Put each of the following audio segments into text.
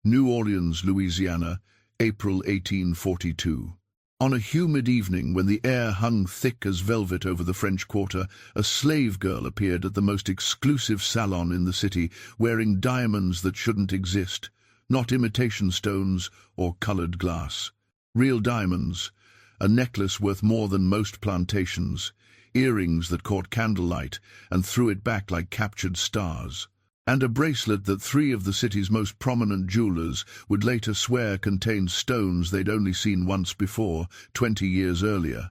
New Orleans, Louisiana, April 1842. On a humid evening when the air hung thick as velvet over the French Quarter, a slave girl appeared at the most exclusive salon in the city, wearing diamonds that shouldn't exist, not imitation stones or colored glass. Real diamonds, a necklace worth more than most plantations, earrings that caught candlelight and threw it back like captured stars, and a bracelet that three of the city's most prominent jewelers would later swear contained stones they'd only seen once before, 20 years earlier,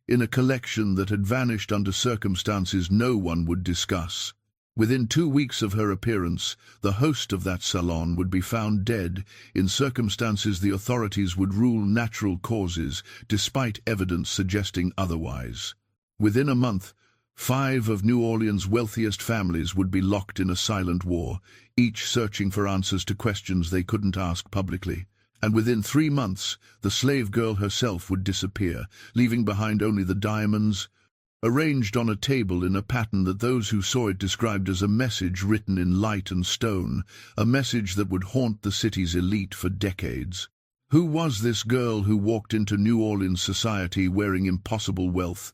in a collection that had vanished under circumstances no one would discuss. Within 2 weeks of her appearance, the host of that salon would be found dead in circumstances the authorities would rule natural causes, despite evidence suggesting otherwise. Within a month, 5 of New Orleans' wealthiest families would be locked in a silent war, each searching for answers to questions they couldn't ask publicly. And within 3 months, the slave girl herself would disappear, leaving behind only the diamonds, arranged on a table in a pattern that those who saw it described as a message written in light and stone, a message that would haunt the city's elite for decades. Who was this girl who walked into New Orleans society wearing impossible wealth?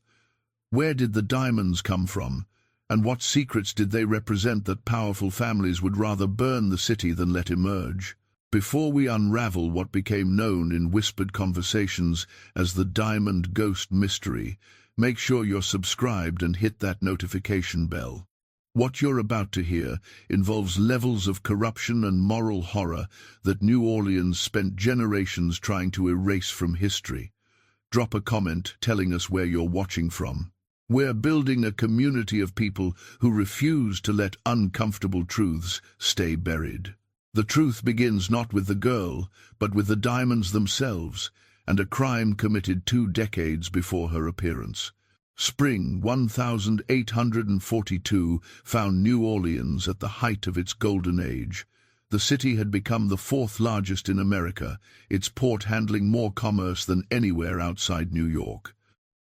Where did the diamonds come from? And what secrets did they represent that powerful families would rather burn the city than let emerge? Before we unravel what became known in whispered conversations as the Diamond Ghost Mystery, make sure you're subscribed and hit that notification bell. What you're about to hear involves levels of corruption and moral horror that New Orleans spent generations trying to erase from history. Drop a comment telling us where you're watching from. We're building a community of people who refuse to let uncomfortable truths stay buried. The truth begins not with the girl, but with the diamonds themselves, and a crime committed 2 decades before her appearance. Spring 1842 found New Orleans at the height of its golden age. The city had become the 4th largest in America, its port handling more commerce than anywhere outside New York.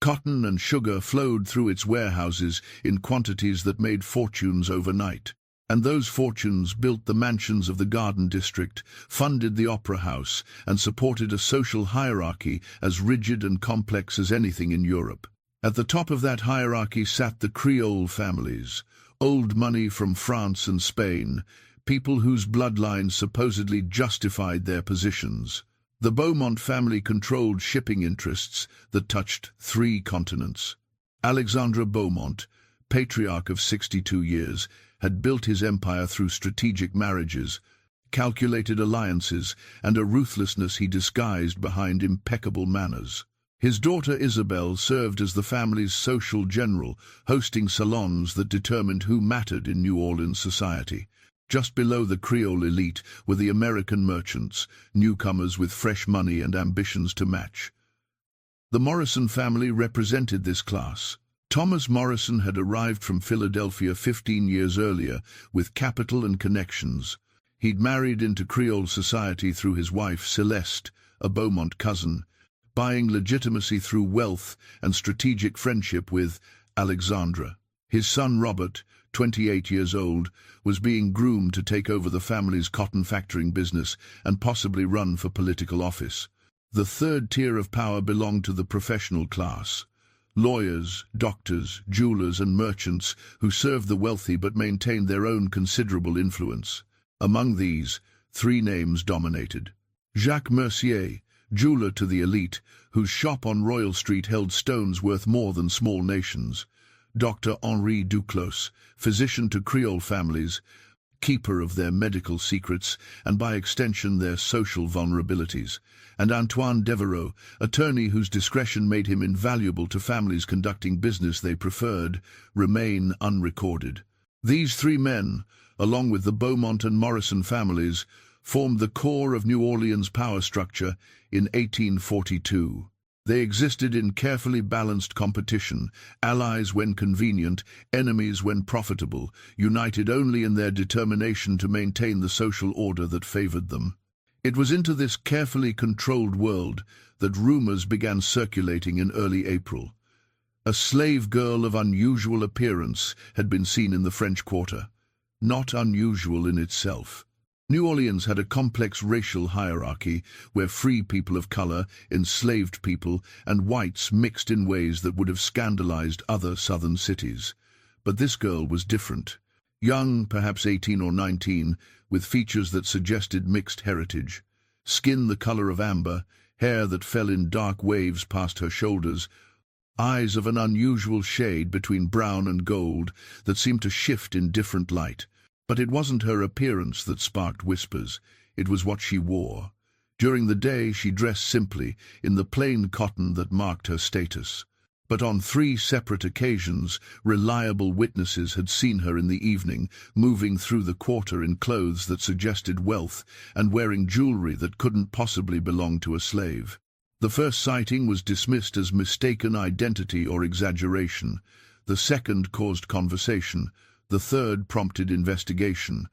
Cotton and sugar flowed through its warehouses in quantities that made fortunes overnight. And those fortunes built the mansions of the Garden District, funded the Opera House, and supported a social hierarchy as rigid and complex as anything in Europe. At the top of that hierarchy sat the Creole families, old money from France and Spain, people whose bloodlines supposedly justified their positions. The Beaumont family controlled shipping interests that touched 3 continents. Alexandre Beaumont, patriarch of 62 years, had built his empire through strategic marriages, calculated alliances, and a ruthlessness he disguised behind impeccable manners. His daughter Isabel served as the family's social general, hosting salons that determined who mattered in New Orleans society. Just below the Creole elite were the American merchants, newcomers with fresh money and ambitions to match. The Morrison family represented this class. Thomas Morrison had arrived from Philadelphia 15 years earlier with capital and connections. He'd married into Creole society through his wife Celeste, a Beaumont cousin, buying legitimacy through wealth and strategic friendship with Alexandra. His son Robert, 28 years old, was being groomed to take over the family's cotton factoring business and possibly run for political office. The third tier of power belonged to the professional class. Lawyers, doctors, jewelers, and merchants who served the wealthy but maintained their own considerable influence. Among these, 3 names dominated. Jacques Mercier, jeweler to the elite, whose shop on Royal Street held stones worth more than small nations. Dr. Henri Duclos, physician to Creole families, keeper of their medical secrets and by extension their social vulnerabilities, and Antoine Devereaux, attorney whose discretion made him invaluable to families conducting business they preferred, remain unrecorded. These 3 men, along with the Beaumont and Morrison families, formed the core of New Orleans' power structure in 1842. They existed in carefully balanced competition, allies when convenient, enemies when profitable, united only in their determination to maintain the social order that favored them. It was into this carefully controlled world that rumors began circulating in early April. A slave girl of unusual appearance had been seen in the French Quarter. Not unusual in itself. New Orleans had a complex racial hierarchy where free people of color, enslaved people, and whites mixed in ways that would have scandalized other southern cities. But this girl was different. Young, perhaps 18 or 19, with features that suggested mixed heritage. Skin the color of amber, hair that fell in dark waves past her shoulders, eyes of an unusual shade between brown and gold that seemed to shift in different light. But it wasn't her appearance that sparked whispers, it was what she wore. During the day she dressed simply, in the plain cotton that marked her status. But on 3 separate occasions, reliable witnesses had seen her in the evening, moving through the quarter in clothes that suggested wealth and wearing jewelry that couldn't possibly belong to a slave. The first sighting was dismissed as mistaken identity or exaggeration. The second caused conversation. The third prompted investigation.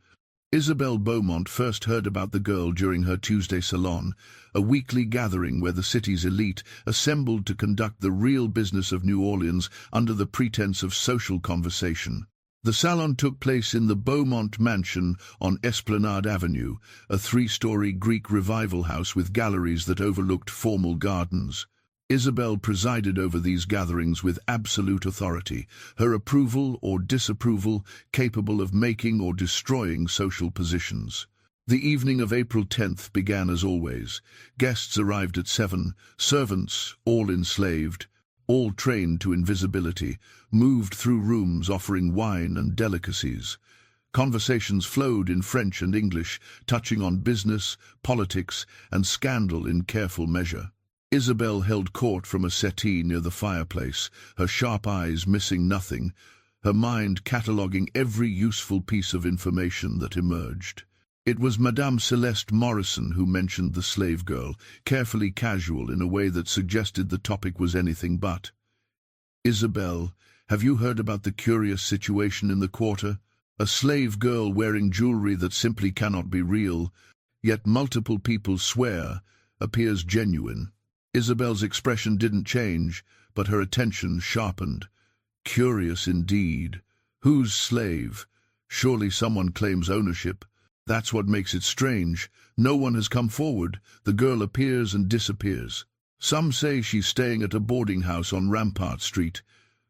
Isabel Beaumont first heard about the girl during her Tuesday Salon, a weekly gathering where the city's elite assembled to conduct the real business of New Orleans under the pretense of social conversation. The salon took place in the Beaumont Mansion on Esplanade Avenue, a 3-story Greek revival house with galleries that overlooked formal gardens. Isabel presided over these gatherings with absolute authority, her approval or disapproval capable of making or destroying social positions. The evening of April 10th began as always. Guests arrived at 7, servants, all enslaved, all trained to invisibility, moved through rooms offering wine and delicacies. Conversations flowed in French and English, touching on business, politics, and scandal in careful measure. Isabel held court from a settee near the fireplace, her sharp eyes missing nothing, her mind cataloguing every useful piece of information that emerged. It was Madame Celeste Morrison who mentioned the slave girl, carefully casual in a way that suggested the topic was anything but. "Isabel, have you heard about the curious situation in the quarter? A slave girl wearing jewelry that simply cannot be real, yet multiple people swear appears genuine." Isabel's expression didn't change, but her attention sharpened. Curious indeed. Whose slave? Surely someone claims ownership. That's what makes it strange. No one has come forward. The girl appears and disappears. Some say she's staying at a boarding house on Rampart Street,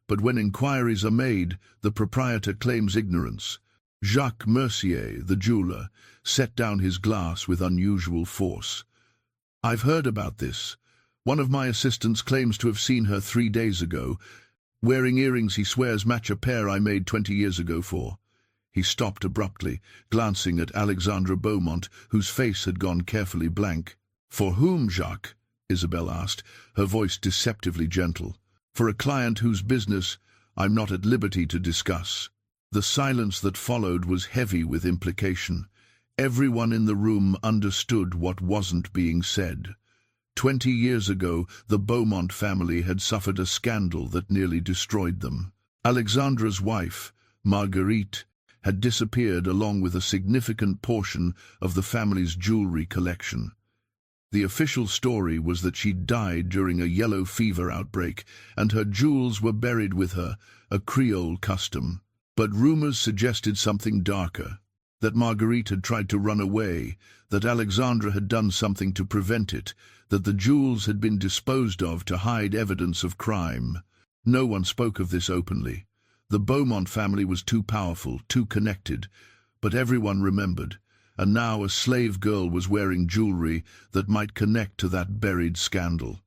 but when inquiries are made, the proprietor claims ignorance. Jacques Mercier, the jeweler, set down his glass with unusual force. "I've heard about this. One of my assistants claims to have seen her 3 days ago, wearing earrings he swears match a pair I made 20 years ago for." He stopped abruptly, glancing at Alexandra Beaumont, whose face had gone carefully blank. "For whom, Jacques?" Isabel asked, her voice deceptively gentle. "For a client whose business I'm not at liberty to discuss." The silence that followed was heavy with implication. Everyone in the room understood what wasn't being said. 20 years ago, the Beaumont family had suffered a scandal that nearly destroyed them. Alexandra's wife, Marguerite, had disappeared along with a significant portion of the family's jewelry collection. The official story was that she died during a yellow fever outbreak, and her jewels were buried with her, a Creole custom. But rumors suggested something darker, that Marguerite had tried to run away, that Alexandra had done something to prevent it, that the jewels had been disposed of to hide evidence of crime. No one spoke of this openly. The Beaumont family was too powerful, too connected, but everyone remembered, and now a slave girl was wearing jewelry that might connect to that buried scandal.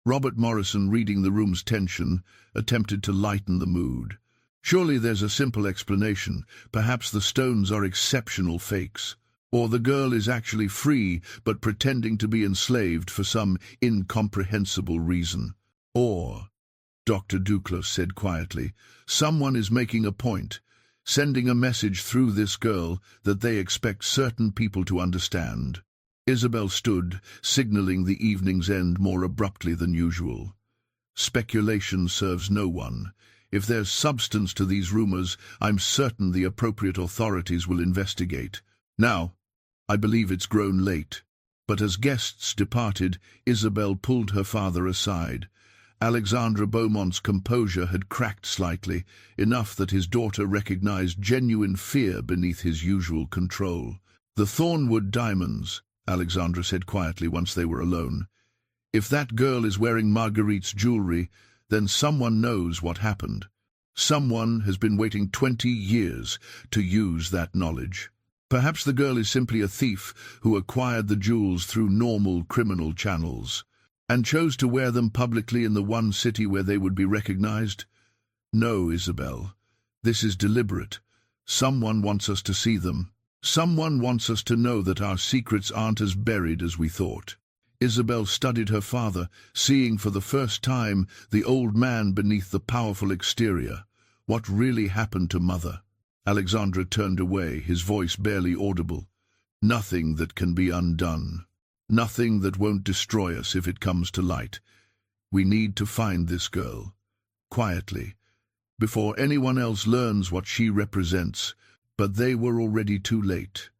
Robert Morrison, reading the room's tension, attempted to lighten the mood. "Surely there's a simple explanation. Perhaps the stones are exceptional fakes. Or the girl is actually free, but pretending to be enslaved for some incomprehensible reason. Or," Dr. Duclos said quietly, "someone is making a point, sending a message through this girl that they expect certain people to understand." Isabel stood, signaling the evening's end more abruptly than usual. "Speculation serves no one. If there's substance to these rumors, I'm certain the appropriate authorities will investigate. Now, I believe it's grown late." But as guests departed, Isabel pulled her father aside. Alexandra Beaumont's composure had cracked slightly, enough that his daughter recognized genuine fear beneath his usual control. "The Thornwood diamonds," Alexandra said quietly once they were alone. "If that girl is wearing Marguerite's jewelry, then someone knows what happened. Someone has been waiting 20 years to use that knowledge. Perhaps the girl is simply a thief who acquired the jewels through normal criminal channels and chose to wear them publicly in the one city where they would be recognized. No, Isabel, this is deliberate. Someone wants us to see them. Someone wants us to know that our secrets aren't as buried as we thought." Isabel studied her father, seeing for the first time the old man beneath the powerful exterior. What really happened to Mother? Alexandra turned away, his voice barely audible. "Nothing that can be undone. Nothing that won't destroy us if it comes to light. We need to find this girl, quietly, before anyone else learns what she represents." But they were already too late.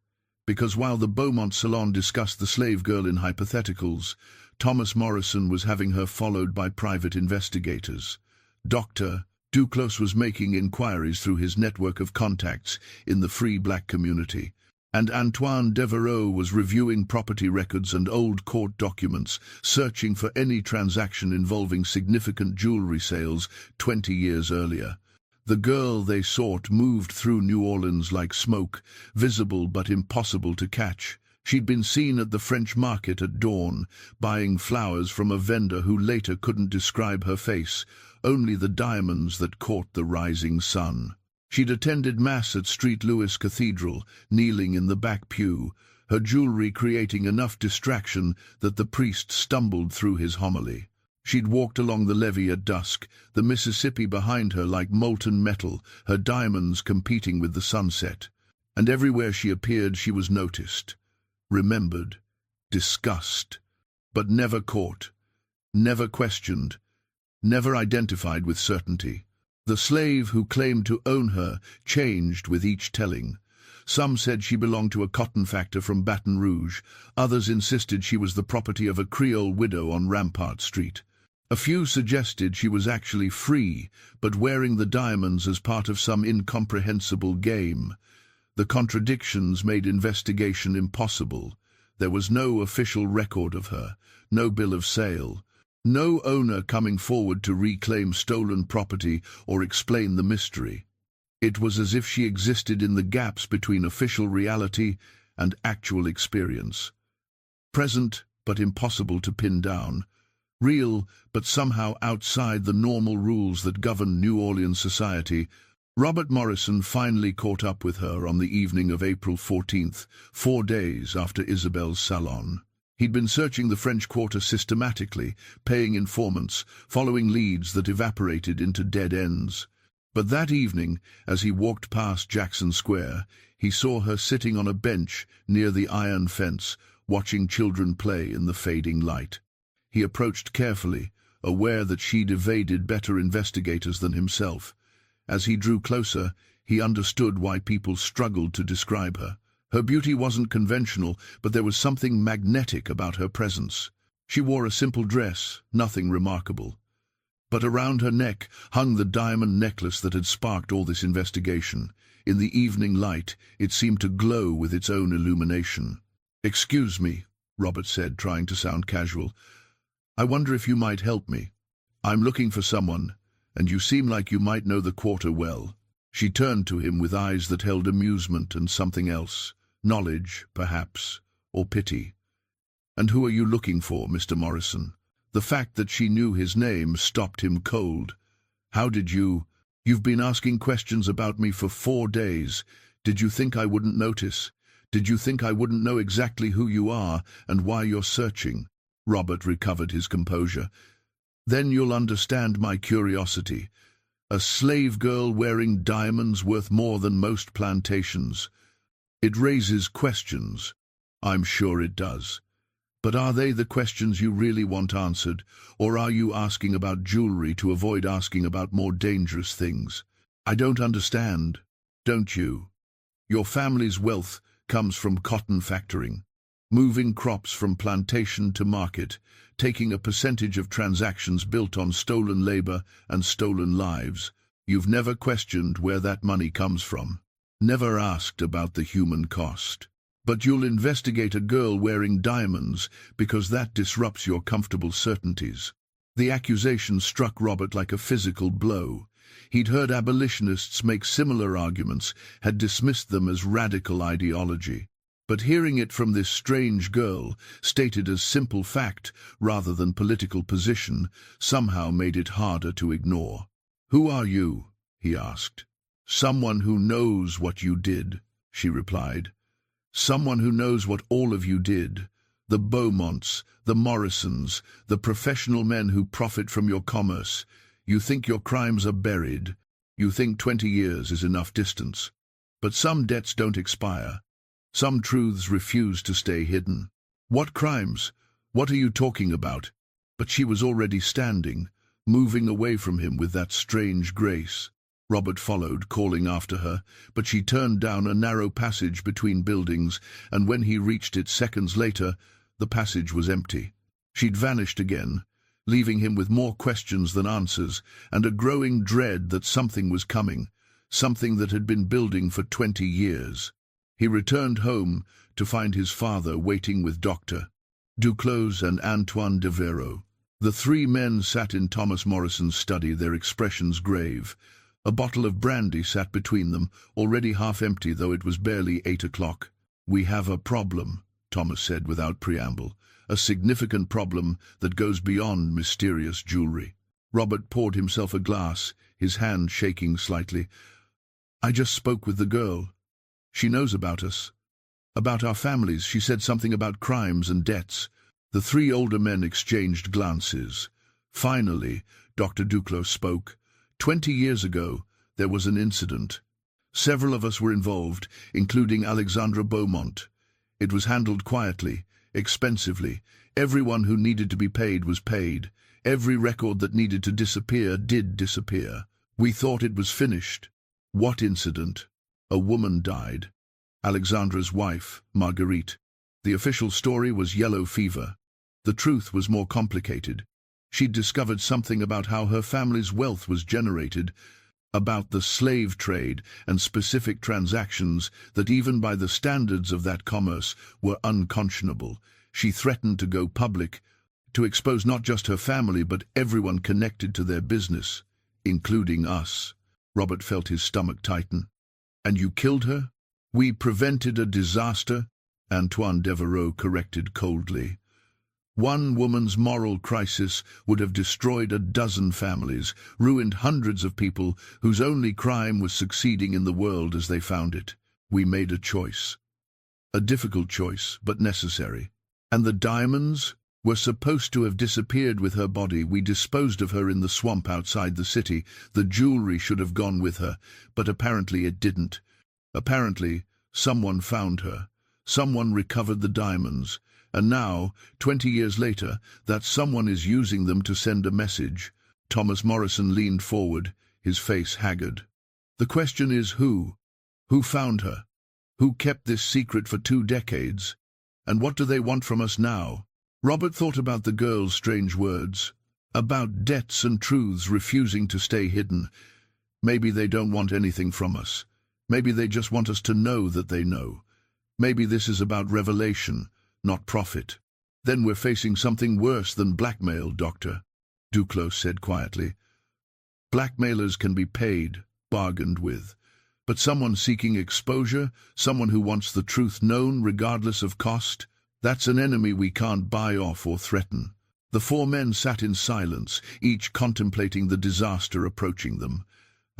Because while the Beaumont Salon discussed the slave girl in hypotheticals, Thomas Morrison was having her followed by private investigators. Dr. Duclos was making inquiries through his network of contacts in the free black community, and Antoine Devereaux was reviewing property records and old court documents, searching for any transaction involving significant jewelry sales 20 years earlier. The girl they sought moved through New Orleans like smoke, visible but impossible to catch. She'd been seen at the French market at dawn, buying flowers from a vendor who later couldn't describe her face, only the diamonds that caught the rising sun. She'd attended Mass at St. Louis Cathedral, kneeling in the back pew, her jewelry creating enough distraction that the priest stumbled through his homily. She'd walked along the levee at dusk, the Mississippi behind her like molten metal, her diamonds competing with the sunset. And everywhere she appeared she was noticed, remembered, discussed, but never caught, never questioned, never identified with certainty. The slave who claimed to own her changed with each telling. Some said she belonged to a cotton factor from Baton Rouge, others insisted she was the property of a Creole widow on Rampart Street. A few suggested she was actually free, but wearing the diamonds as part of some incomprehensible game. The contradictions made investigation impossible. There was no official record of her, no bill of sale, no owner coming forward to reclaim stolen property or explain the mystery. It was as if she existed in the gaps between official reality and actual experience. Present, but impossible to pin down. Real, but somehow outside the normal rules that govern New Orleans society. Robert Morrison finally caught up with her on the evening of April 14th, 4 days after Isabel's salon. He'd been searching the French Quarter systematically, paying informants, following leads that evaporated into dead ends. But that evening, as he walked past Jackson Square, he saw her sitting on a bench near the iron fence, watching children play in the fading light. He approached carefully, aware that she'd evaded better investigators than himself. As he drew closer, he understood why people struggled to describe her. Her beauty wasn't conventional, but there was something magnetic about her presence. She wore a simple dress, nothing remarkable. But around her neck hung the diamond necklace that had sparked all this investigation. In the evening light, it seemed to glow with its own illumination. "Excuse me," Robert said, trying to sound casual. "I wonder if you might help me. I'm looking for someone, and you seem like you might know the quarter well." She turned to him with eyes that held amusement and something else. Knowledge, perhaps, or pity. "And who are you looking for, Mr. Morrison?" The fact that she knew his name stopped him cold. "How did you... You've been asking questions about me for 4 days. Did you think I wouldn't notice? Did you think I wouldn't know exactly who you are and why you're searching?" Robert recovered his composure. "Then you'll understand my curiosity. A slave girl wearing diamonds worth more than most plantations. It raises questions. I'm sure it does. But are they the questions you really want answered, or are you asking about jewelry to avoid asking about more dangerous things? I don't understand, don't you? Your family's wealth comes from cotton factoring, moving crops from plantation to market, taking a percentage of transactions built on stolen labor and stolen lives. You've never questioned where that money comes from, never asked about the human cost. But you'll investigate a girl wearing diamonds because that disrupts your comfortable certainties. The accusation struck Robert like a physical blow. He'd heard abolitionists make similar arguments, had dismissed them as radical ideology. But hearing it from this strange girl, stated as simple fact rather than political position, somehow made it harder to ignore. "Who are you?" he asked. "Someone who knows what you did," she replied. "Someone who knows what all of you did. The Beaumonts, the Morrisons, the professional men who profit from your commerce. You think your crimes are buried. You think 20 years is enough distance. But some debts don't expire. Some truths refuse to stay hidden." "What crimes? What are you talking about?" But she was already standing, moving away from him with that strange grace. Robert followed, calling after her, but she turned down a narrow passage between buildings, and when he reached it seconds later, the passage was empty. She'd vanished again, leaving him with more questions than answers, and a growing dread that something was coming, something that had been building for 20 years. He returned home to find his father waiting with Dr. Duclos and Antoine Devereux. The three men sat in Thomas Morrison's study, their expressions grave. A bottle of brandy sat between them, already half empty, though it was barely 8 o'clock. "We have a problem," Thomas said without preamble, "a significant problem that goes beyond mysterious jewelry." Robert poured himself a glass, his hand shaking slightly. "I just spoke with the girl. She knows about us, about our families. She said something about crimes and debts." The three older men exchanged glances. Finally, Dr. Duclos spoke. 20 years ago, there was an incident. Several of us were involved, including Alexandra Beaumont. It was handled quietly, expensively. Everyone who needed to be paid was paid. Every record that needed to disappear did disappear. We thought it was finished. What incident? A woman died. Alexandra's wife, Marguerite. The official story was yellow fever. The truth was more complicated. She'd discovered something about how her family's wealth was generated, about the slave trade and specific transactions that even by the standards of that commerce were unconscionable. She threatened to go public, to expose not just her family but everyone connected to their business, including us. Robert felt his stomach tighten. "And you killed her?" "We prevented a disaster," Antoine Devereux corrected coldly. "One woman's moral crisis would have destroyed a dozen families, ruined hundreds of people whose only crime was succeeding in the world as they found it. We made a choice. A difficult choice, but necessary. And the diamonds were supposed to have disappeared with her body. We disposed of her in the swamp outside the city. The jewelry should have gone with her, but apparently it didn't. Apparently, someone found her. Someone recovered the diamonds. And now, 20 years later, that someone is using them to send a message." Thomas Morrison leaned forward, his face haggard. "The question is who? Who found her? Who kept this secret for 2 decades? And what do they want from us now?" Robert thought about the girl's strange words, about debts and truths refusing to stay hidden. Maybe they don't want anything from us. Maybe they just want us to know that they know. Maybe this is about revelation, not profit. "Then we're facing something worse than blackmail, Doctor," Duclos said quietly. "Blackmailers can be paid, bargained with. But someone seeking exposure, someone who wants the truth known regardless of cost, that's an enemy we can't buy off or threaten." The 4 men sat in silence, each contemplating the disaster approaching them.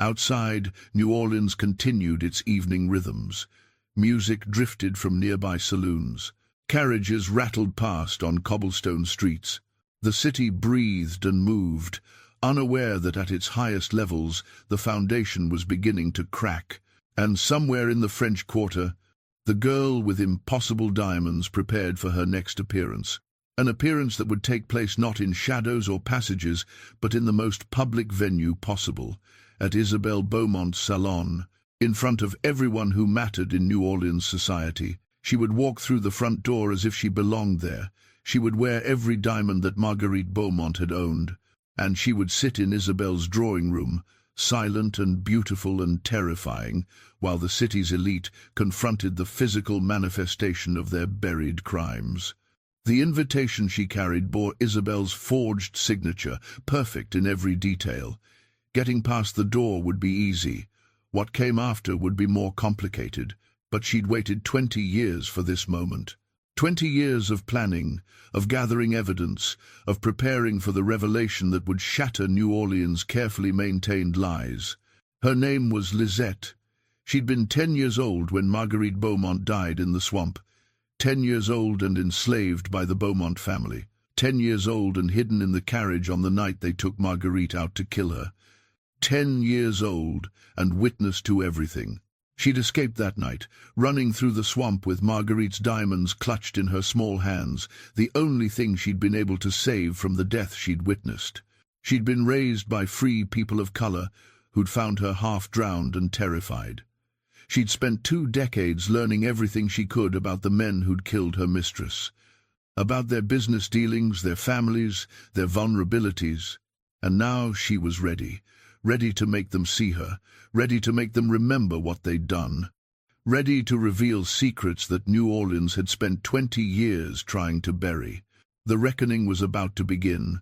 Outside, New Orleans continued its evening rhythms. Music drifted from nearby saloons. Carriages rattled past on cobblestone streets. The city breathed and moved, unaware that at its highest levels the foundation was beginning to crack. And somewhere in the French Quarter, the girl with impossible diamonds prepared for her next appearance. An appearance that would take place not in shadows or passages, but in the most public venue possible, at Isabelle Beaumont's salon, in front of everyone who mattered in New Orleans society. She would walk through the front door as if she belonged there. She would wear every diamond that Marguerite Beaumont had owned, and she would sit in Isabelle's drawing room, silent and beautiful and terrifying, while the city's elite confronted the physical manifestation of their buried crimes. The invitation she carried bore Isabel's forged signature, perfect in every detail. Getting past the door would be easy. What came after would be more complicated, but she'd waited 20 years for this moment. 20 years of planning, of gathering evidence, of preparing for the revelation that would shatter New Orleans' carefully maintained lies. Her name was Lisette. She'd been 10 years old when Marguerite Beaumont died in the swamp. 10 years old and enslaved by the Beaumont family. 10 years old and hidden in the carriage on the night they took Marguerite out to kill her. 10 years old and witness to everything. She'd escaped that night, running through the swamp with Marguerite's diamonds clutched in her small hands, the only thing she'd been able to save from the death she'd witnessed. She'd been raised by free people of color who'd found her half-drowned and terrified. She'd spent 2 decades learning everything she could about the men who'd killed her mistress, about their business dealings, their families, their vulnerabilities. And now she was ready to make them see her, ready to make them remember what they'd done, ready to reveal secrets that New Orleans had spent 20 years trying to bury. The reckoning was about to begin,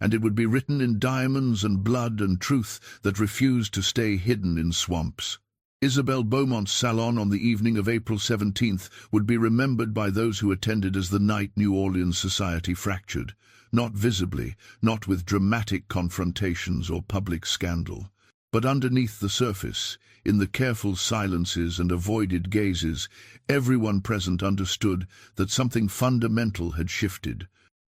and it would be written in diamonds and blood and truth that refused to stay hidden in swamps. Isabel Beaumont's salon on the evening of April 17th would be remembered by those who attended as the night New Orleans society fractured, not visibly, not with dramatic confrontations or public scandal, but underneath the surface, in the careful silences and avoided gazes, everyone present understood that something fundamental had shifted,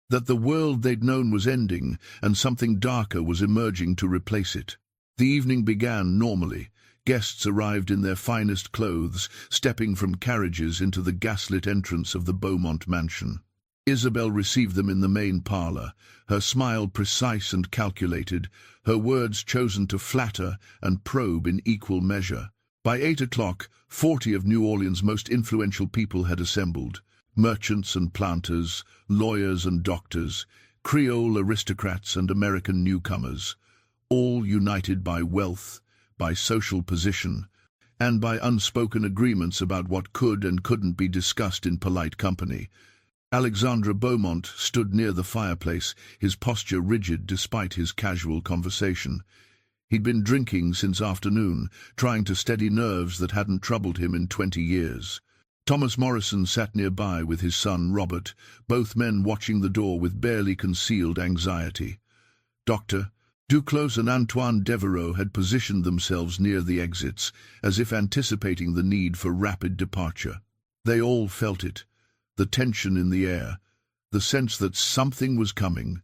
that the world they'd known was ending and something darker was emerging to replace it. The evening began normally. Guests arrived in their finest clothes, stepping from carriages into the gaslit entrance of the Beaumont mansion. Isabel received them in the main parlor, her smile precise and calculated, her words chosen to flatter and probe in equal measure. By 8 o'clock, 40 of New Orleans' most influential people had assembled. Merchants and planters, lawyers and doctors, Creole aristocrats and American newcomers, all united by wealth, by social position, and by unspoken agreements about what could and couldn't be discussed in polite company. Alexandre Beaumont stood near the fireplace, his posture rigid despite his casual conversation. He'd been drinking since afternoon, trying to steady nerves that hadn't troubled him in 20 years. Thomas Morrison sat nearby with his son Robert, both men watching the door with barely concealed anxiety. Dr. Duclos and Antoine Devereaux had positioned themselves near the exits, as if anticipating the need for rapid departure. They all felt it, the tension in the air, the sense that something was coming.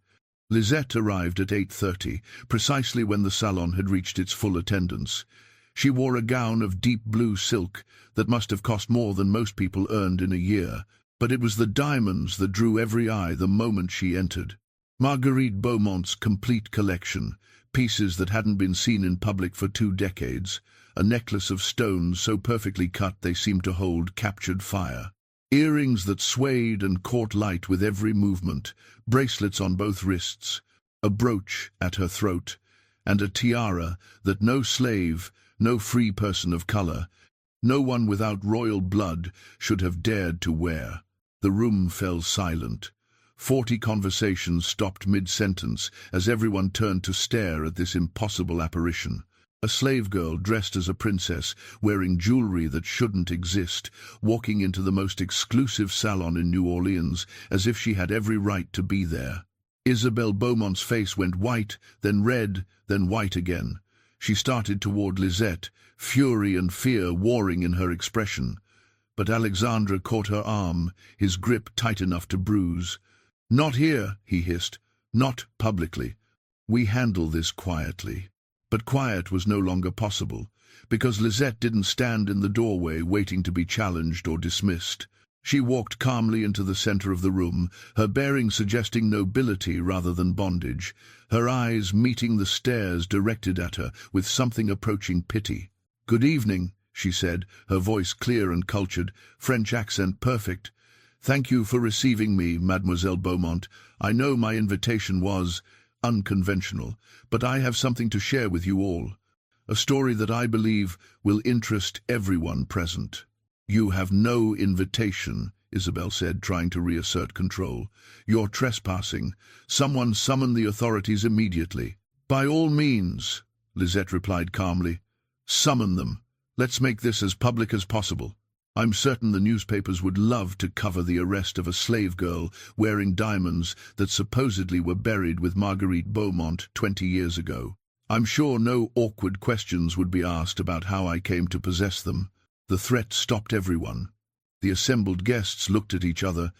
Lisette arrived at 8:30, precisely when the salon had reached its full attendance. She wore a gown of deep blue silk that must have cost more than most people earned in a year, but it was the diamonds that drew every eye the moment she entered. Marguerite Beaumont's complete collection, pieces that hadn't been seen in public for 2 decades, a necklace of stones so perfectly cut they seemed to hold captured fire, earrings that swayed and caught light with every movement, bracelets on both wrists, a brooch at her throat, and a tiara that no slave, no free person of color, no one without royal blood should have dared to wear. The room fell silent. 40 conversations stopped mid-sentence as everyone turned to stare at this impossible apparition. A slave girl dressed as a princess, wearing jewelry that shouldn't exist, walking into the most exclusive salon in New Orleans as if she had every right to be there. Isabel Beaumont's face went white, then red, then white again. She started toward Lisette, fury and fear warring in her expression. But Alexandre caught her arm, his grip tight enough to bruise. "Not here," he hissed. "Not publicly. We handle this quietly." But quiet was no longer possible, because Lisette didn't stand in the doorway waiting to be challenged or dismissed. She walked calmly into the center of the room, her bearing suggesting nobility rather than bondage, her eyes meeting the stares directed at her with something approaching pity. "Good evening," she said, her voice clear and cultured, French accent perfect. "Thank you for receiving me, Mademoiselle Beaumont. I know my invitation was unconventional, but I have something to share with you all." A story that I believe will interest everyone present. You have no invitation, Isabel said, trying to reassert control. You're trespassing. Someone summon the authorities immediately. By all means, Lisette replied calmly. Summon them. Let's make this as public as possible. I'm certain the newspapers would love to cover the arrest of a slave girl wearing diamonds that supposedly were buried with Marguerite Beaumont 20 years ago. I'm sure no awkward questions would be asked about how I came to possess them. The threat stopped everyone. The assembled guests looked at each other,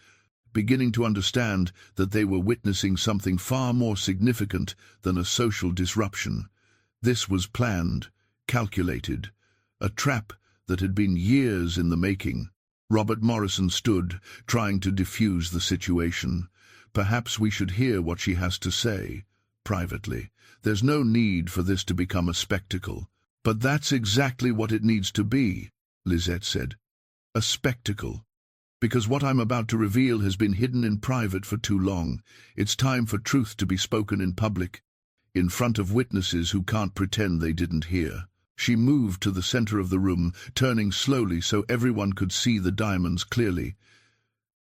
beginning to understand that they were witnessing something far more significant than a social disruption. This was planned, calculated, a trap that had been years in the making. Robert Morrison stood, trying to defuse the situation. Perhaps we should hear what she has to say, privately. There's no need for this to become a spectacle. But that's exactly what it needs to be, Lisette said. A spectacle. Because what I'm about to reveal has been hidden in private for too long. It's time for truth to be spoken in public, in front of witnesses who can't pretend they didn't hear. She moved to the center of the room, turning slowly so everyone could see the diamonds clearly.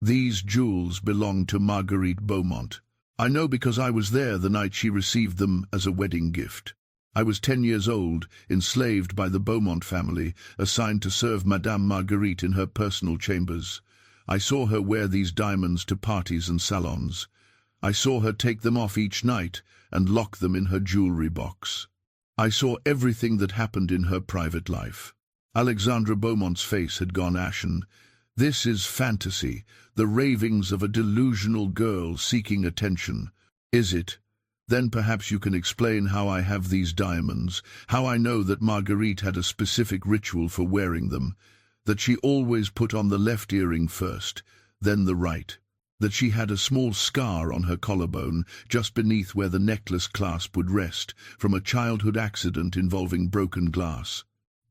These jewels belong to Marguerite Beaumont. I know because I was there the night she received them as a wedding gift. I was 10 years old, enslaved by the Beaumont family, assigned to serve Madame Marguerite in her personal chambers. I saw her wear these diamonds to parties and salons. I saw her take them off each night and lock them in her jewelry box. I saw everything that happened in her private life. Alexandra Beaumont's face had gone ashen. This is fantasy, the ravings of a delusional girl seeking attention. Is it? Then perhaps you can explain how I have these diamonds, how I know that Marguerite had a specific ritual for wearing them, that she always put on the left earring first, then the right, that she had a small scar on her collarbone, just beneath where the necklace clasp would rest, from a childhood accident involving broken glass,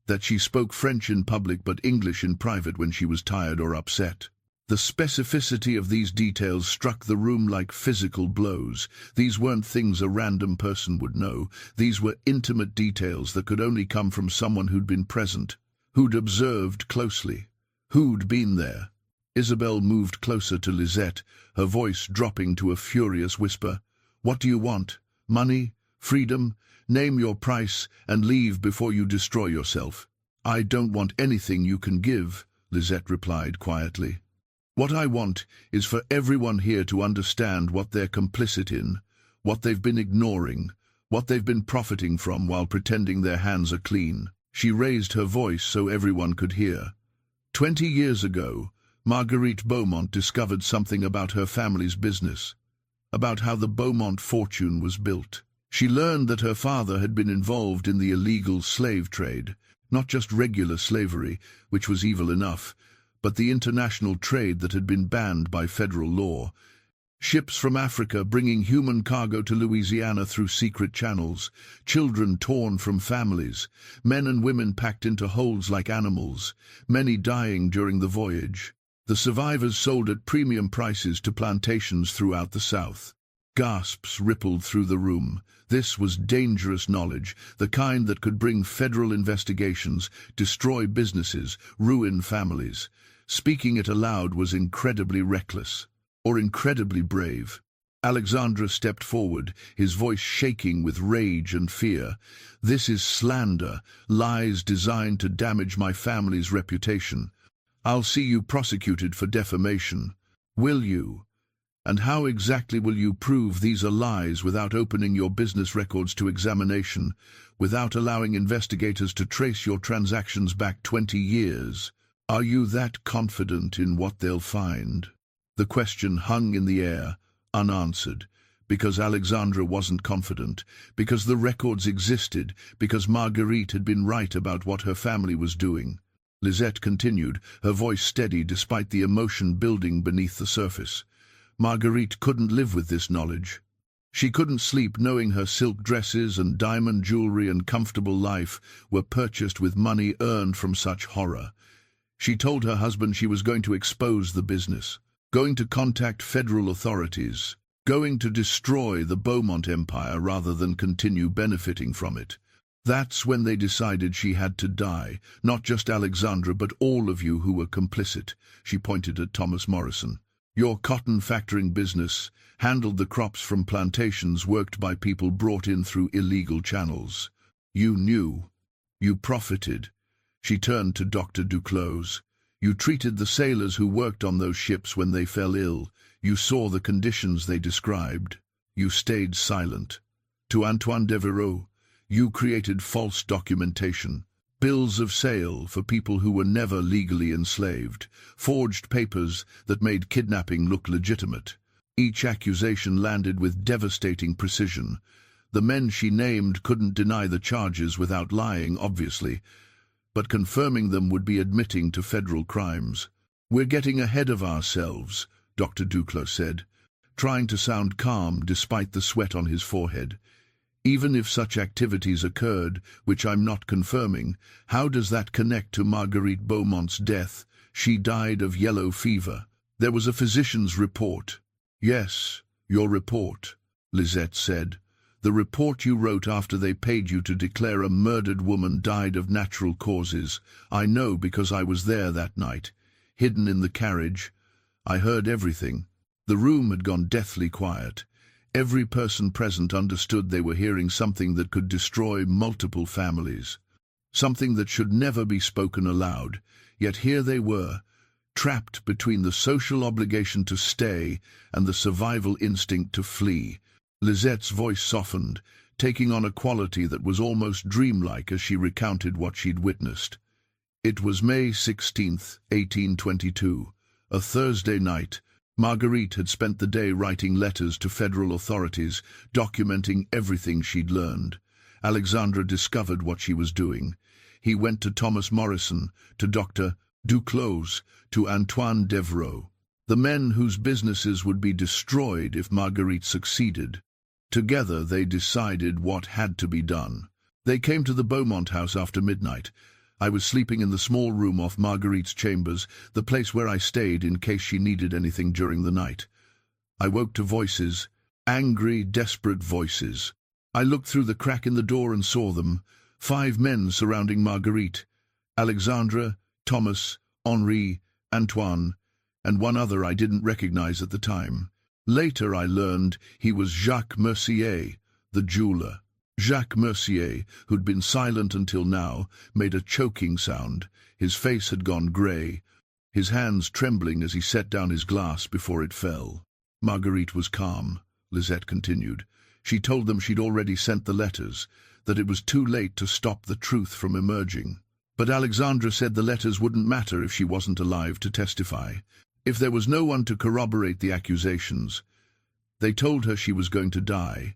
that she spoke French in public but English in private when she was tired or upset. The specificity of these details struck the room like physical blows. These weren't things a random person would know. These were intimate details that could only come from someone who'd been present, who'd observed closely, who'd been there. Isabel moved closer to Lisette, her voice dropping to a furious whisper. What do you want? Money? Freedom? Name your price and leave before you destroy yourself. I don't want anything you can give, Lisette replied quietly. What I want is for everyone here to understand what they're complicit in, what they've been ignoring, what they've been profiting from while pretending their hands are clean. She raised her voice so everyone could hear. 20 years ago, Marguerite Beaumont discovered something about her family's business, about how the Beaumont fortune was built. She learned that her father had been involved in the illegal slave trade, not just regular slavery, which was evil enough, but the international trade that had been banned by federal law. Ships from Africa bringing human cargo to Louisiana through secret channels, children torn from families, men and women packed into holds like animals, many dying during the voyage. The survivors sold at premium prices to plantations throughout the South. Gasps rippled through the room. This was dangerous knowledge, the kind that could bring federal investigations, destroy businesses, ruin families. Speaking it aloud was incredibly reckless, or incredibly brave. Alexandra stepped forward, his voice shaking with rage and fear. This is slander, lies designed to damage my family's reputation. I'll see you prosecuted for defamation. Will you? And how exactly will you prove these are lies without opening your business records to examination, without allowing investigators to trace your transactions back 20 years? Are you that confident in what they'll find? The question hung in the air, unanswered, because Alexandra wasn't confident, because the records existed, because Marguerite had been right about what her family was doing. Lisette continued, her voice steady despite the emotion building beneath the surface. Marguerite couldn't live with this knowledge. She couldn't sleep knowing her silk dresses and diamond jewelry and comfortable life were purchased with money earned from such horror. She told her husband she was going to expose the business, going to contact federal authorities, going to destroy the Beaumont empire rather than continue benefiting from it. That's when they decided she had to die, not just Alexandra but all of you who were complicit. She pointed at Thomas Morrison. Your cotton factoring business handled the crops from plantations worked by people brought in through illegal channels. You knew. You profited. She turned to Dr. Duclos. You treated the sailors who worked on those ships when they fell ill. You saw the conditions they described. You stayed silent. To Antoine Devereux, you created false documentation, bills of sale for people who were never legally enslaved, forged papers that made kidnapping look legitimate. Each accusation landed with devastating precision. The men she named couldn't deny the charges without lying, obviously, but confirming them would be admitting to federal crimes. We're getting ahead of ourselves, Dr. Duclos said, trying to sound calm despite the sweat on his forehead. Even if such activities occurred, which I'm not confirming, how does that connect to Marguerite Beaumont's death? She died of yellow fever. There was a physician's report. Yes, your report, Lisette said. The report you wrote after they paid you to declare a murdered woman died of natural causes. I know because I was there that night, hidden in the carriage. I heard everything. The room had gone deathly quiet. Every person present understood they were hearing something that could destroy multiple families. Something that should never be spoken aloud. Yet here they were, trapped between the social obligation to stay and the survival instinct to flee. Lisette's voice softened, taking on a quality that was almost dreamlike as she recounted what she'd witnessed. It was May 16th, 1822, a Thursday night. Marguerite had spent the day writing letters to federal authorities, documenting everything she'd learned. Alexandra discovered what she was doing. He went to Thomas Morrison, to Dr. Duclos, to Antoine Devereux, the men whose businesses would be destroyed if Marguerite succeeded. Together they decided what had to be done. They came to the Beaumont house after midnight. I was sleeping in the small room off Marguerite's chambers, the place where I stayed in case she needed anything during the night. I woke to voices, angry, desperate voices. I looked through the crack in the door and saw them, 5 men surrounding Marguerite, Alexandra, Thomas, Henri, Antoine, and one other I didn't recognize at the time. Later I learned he was Jacques Mercier, the jeweler. Jacques Mercier, who'd been silent until now, made a choking sound. His face had gone grey, his hands trembling as he set down his glass before it fell. Marguerite was calm, Lisette continued. She told them she'd already sent the letters, that it was too late to stop the truth from emerging. But Alexandra said the letters wouldn't matter if she wasn't alive to testify. If there was no one to corroborate the accusations, they told her she was going to die,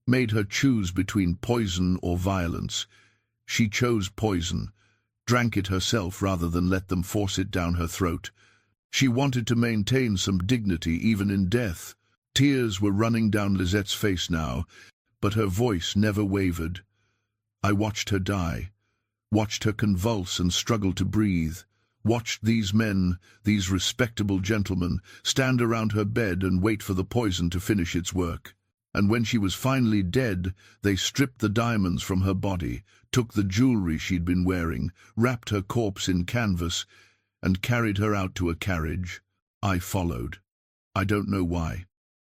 made her choose between poison or violence. She chose poison, drank it herself rather than let them force it down her throat. She wanted to maintain some dignity even in death. Tears were running down Lisette's face now, but her voice never wavered. I watched her die, watched her convulse and struggle to breathe, watched these men, these respectable gentlemen, stand around her bed and wait for the poison to finish its work. And when she was finally dead, they stripped the diamonds from her body, took the jewelry she'd been wearing, wrapped her corpse in canvas, and carried her out to a carriage. I followed. I don't know why.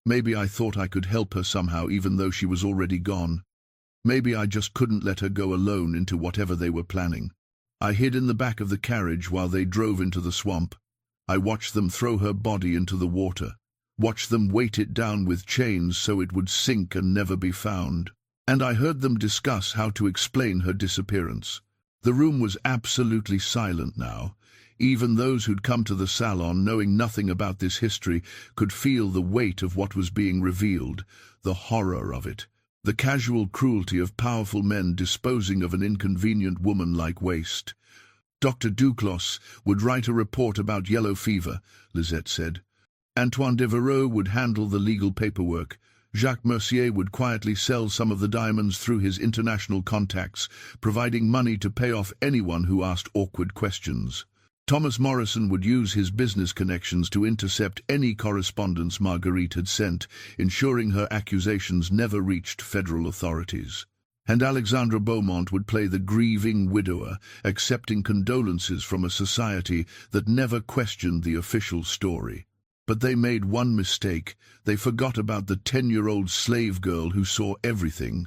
Maybe I thought I could help her somehow even though she was already gone. Maybe I just couldn't let her go alone into whatever they were planning. I hid in the back of the carriage while they drove into the swamp. I watched them throw her body into the water. Watched them weight it down with chains so it would sink and never be found. And I heard them discuss how to explain her disappearance. The room was absolutely silent now. Even those who'd come to the salon, knowing nothing about this history, could feel the weight of what was being revealed, the horror of it, the casual cruelty of powerful men disposing of an inconvenient woman like waste. Dr. Duclos would write a report about yellow fever, Lisette said. Antoine Devereux would handle the legal paperwork. Jacques Mercier would quietly sell some of the diamonds through his international contacts, providing money to pay off anyone who asked awkward questions. Thomas Morrison would use his business connections to intercept any correspondence Marguerite had sent, ensuring her accusations never reached federal authorities. And Alexandra Beaumont would play the grieving widower, accepting condolences from a society that never questioned the official story. But they made one mistake. They forgot about the 10-year-old slave girl who saw everything.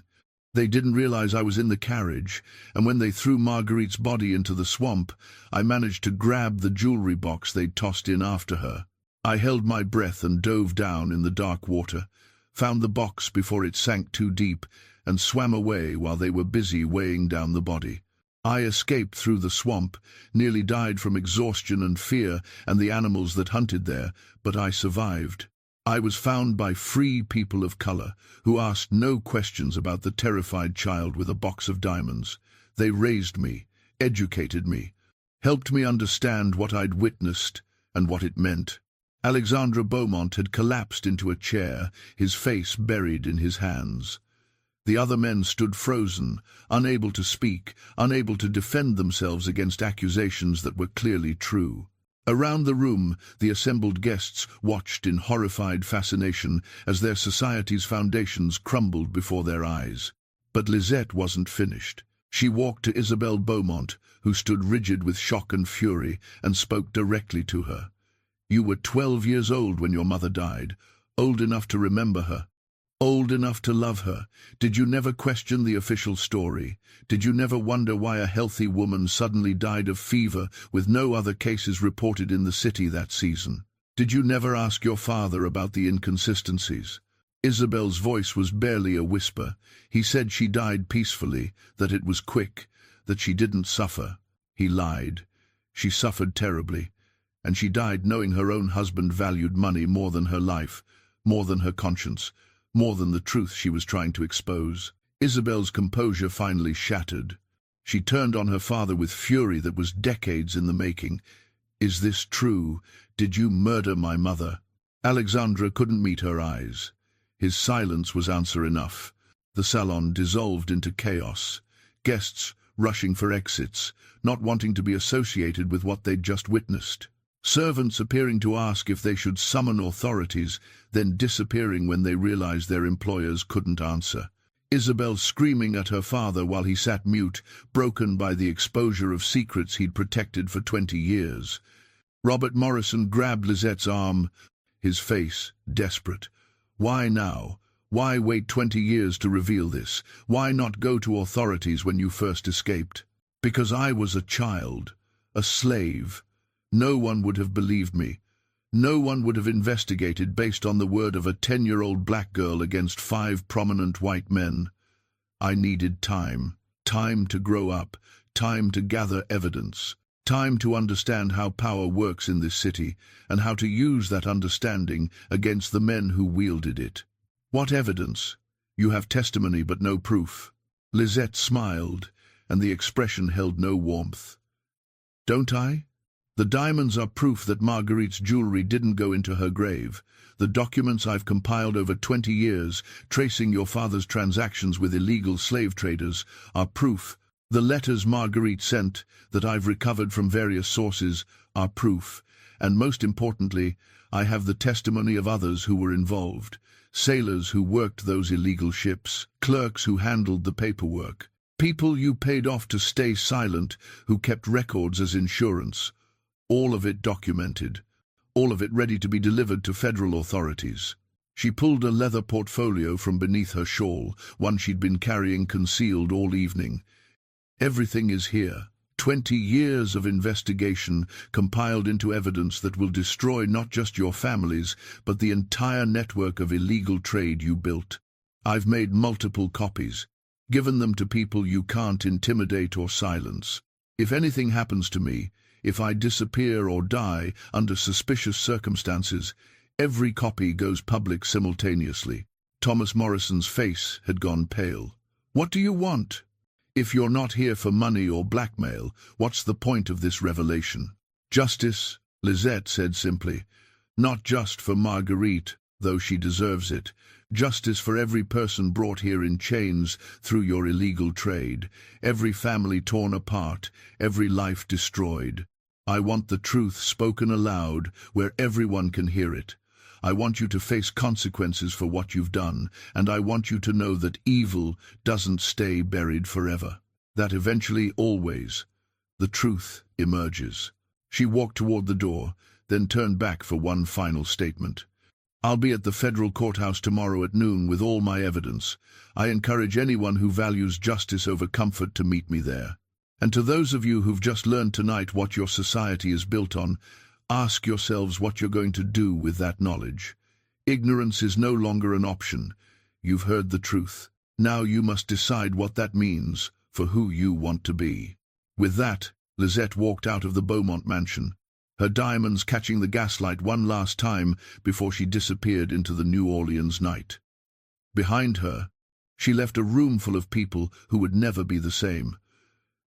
They didn't realize I was in the carriage, and when they threw Marguerite's body into the swamp, I managed to grab the jewelry box they'd tossed in after her. I held my breath and dove down in the dark water, found the box before it sank too deep, and swam away while they were busy weighing down the body. I escaped through the swamp, nearly died from exhaustion and fear and the animals that hunted there, but I survived. I was found by free people of color who asked no questions about the terrified child with a box of diamonds. They raised me, educated me, helped me understand what I'd witnessed and what it meant. Alexandra Beaumont had collapsed into a chair, his face buried in his hands. The other men stood frozen, unable to speak, unable to defend themselves against accusations that were clearly true. Around the room, the assembled guests watched in horrified fascination as their society's foundations crumbled before their eyes. But Lisette wasn't finished. She walked to Isabelle Beaumont, who stood rigid with shock and fury, and spoke directly to her. "You were 12 years old when your mother died, old enough to remember her. Old enough to love her. Did you never question the official story? Did you never wonder why a healthy woman suddenly died of fever with no other cases reported in the city that season? Did you never ask your father about the inconsistencies?" Isabel's voice was barely a whisper. He said she died peacefully, that it was quick, that she didn't suffer. He lied. She suffered terribly, and she died knowing her own husband valued money more than her life, more than her conscience, more than the truth she was trying to expose. Isabel's composure finally shattered. She turned on her father with fury that was decades in the making. "Is this true? Did you murder my mother?" Alexandra couldn't meet her eyes. His silence was answer enough. The salon dissolved into chaos. Guests rushing for exits, not wanting to be associated with what they'd just witnessed. Servants appearing to ask if they should summon authorities, then disappearing when they realized their employers couldn't answer. Isabel screaming at her father while he sat mute, broken by the exposure of secrets he'd protected for 20 years. Robert Morrison grabbed Lisette's arm, his face desperate. Why now? Why wait 20 years to reveal this? Why not go to authorities when you first escaped? Because I was a child, a slave. No one would have believed me. No one would have investigated based on the word of a 10-year-old black girl against 5 prominent white men. I needed time. Time to grow up. Time to gather evidence. Time to understand how power works in this city, and how to use that understanding against the men who wielded it. What evidence? You have testimony but no proof. Lisette smiled, and the expression held no warmth. Don't I? The diamonds are proof that Marguerite's jewelry didn't go into her grave. The documents I've compiled over 20 years, tracing your father's transactions with illegal slave traders, are proof. The letters Marguerite sent, that I've recovered from various sources, are proof. And most importantly, I have the testimony of others who were involved. Sailors who worked those illegal ships, clerks who handled the paperwork, people you paid off to stay silent, who kept records as insurance. All of it documented, all of it ready to be delivered to federal authorities. She pulled a leather portfolio from beneath her shawl, one she'd been carrying concealed all evening. Everything is here. 20 years of investigation compiled into evidence that will destroy not just your families, but the entire network of illegal trade you built. I've made multiple copies, given them to people you can't intimidate or silence. If anything happens to me, if I disappear or die under suspicious circumstances, every copy goes public simultaneously. Thomas Morrison's face had gone pale. What do you want? If you're not here for money or blackmail, what's the point of this revelation? Justice, Lisette said simply. Not just for Marguerite, though she deserves it. Justice for every person brought here in chains through your illegal trade, every family torn apart, every life destroyed. I want the truth spoken aloud where everyone can hear it. I want you to face consequences for what you've done, and I want you to know that evil doesn't stay buried forever. That eventually, always, the truth emerges. She walked toward the door, then turned back for one final statement. I'll be at the federal courthouse tomorrow at noon with all my evidence. I encourage anyone who values justice over comfort to meet me there. And to those of you who've just learned tonight what your society is built on, ask yourselves what you're going to do with that knowledge. Ignorance is no longer an option. You've heard the truth. Now you must decide what that means for who you want to be. With that, Lisette walked out of the Beaumont mansion, her diamonds catching the gaslight one last time before she disappeared into the New Orleans night. Behind her, she left a room full of people who would never be the same,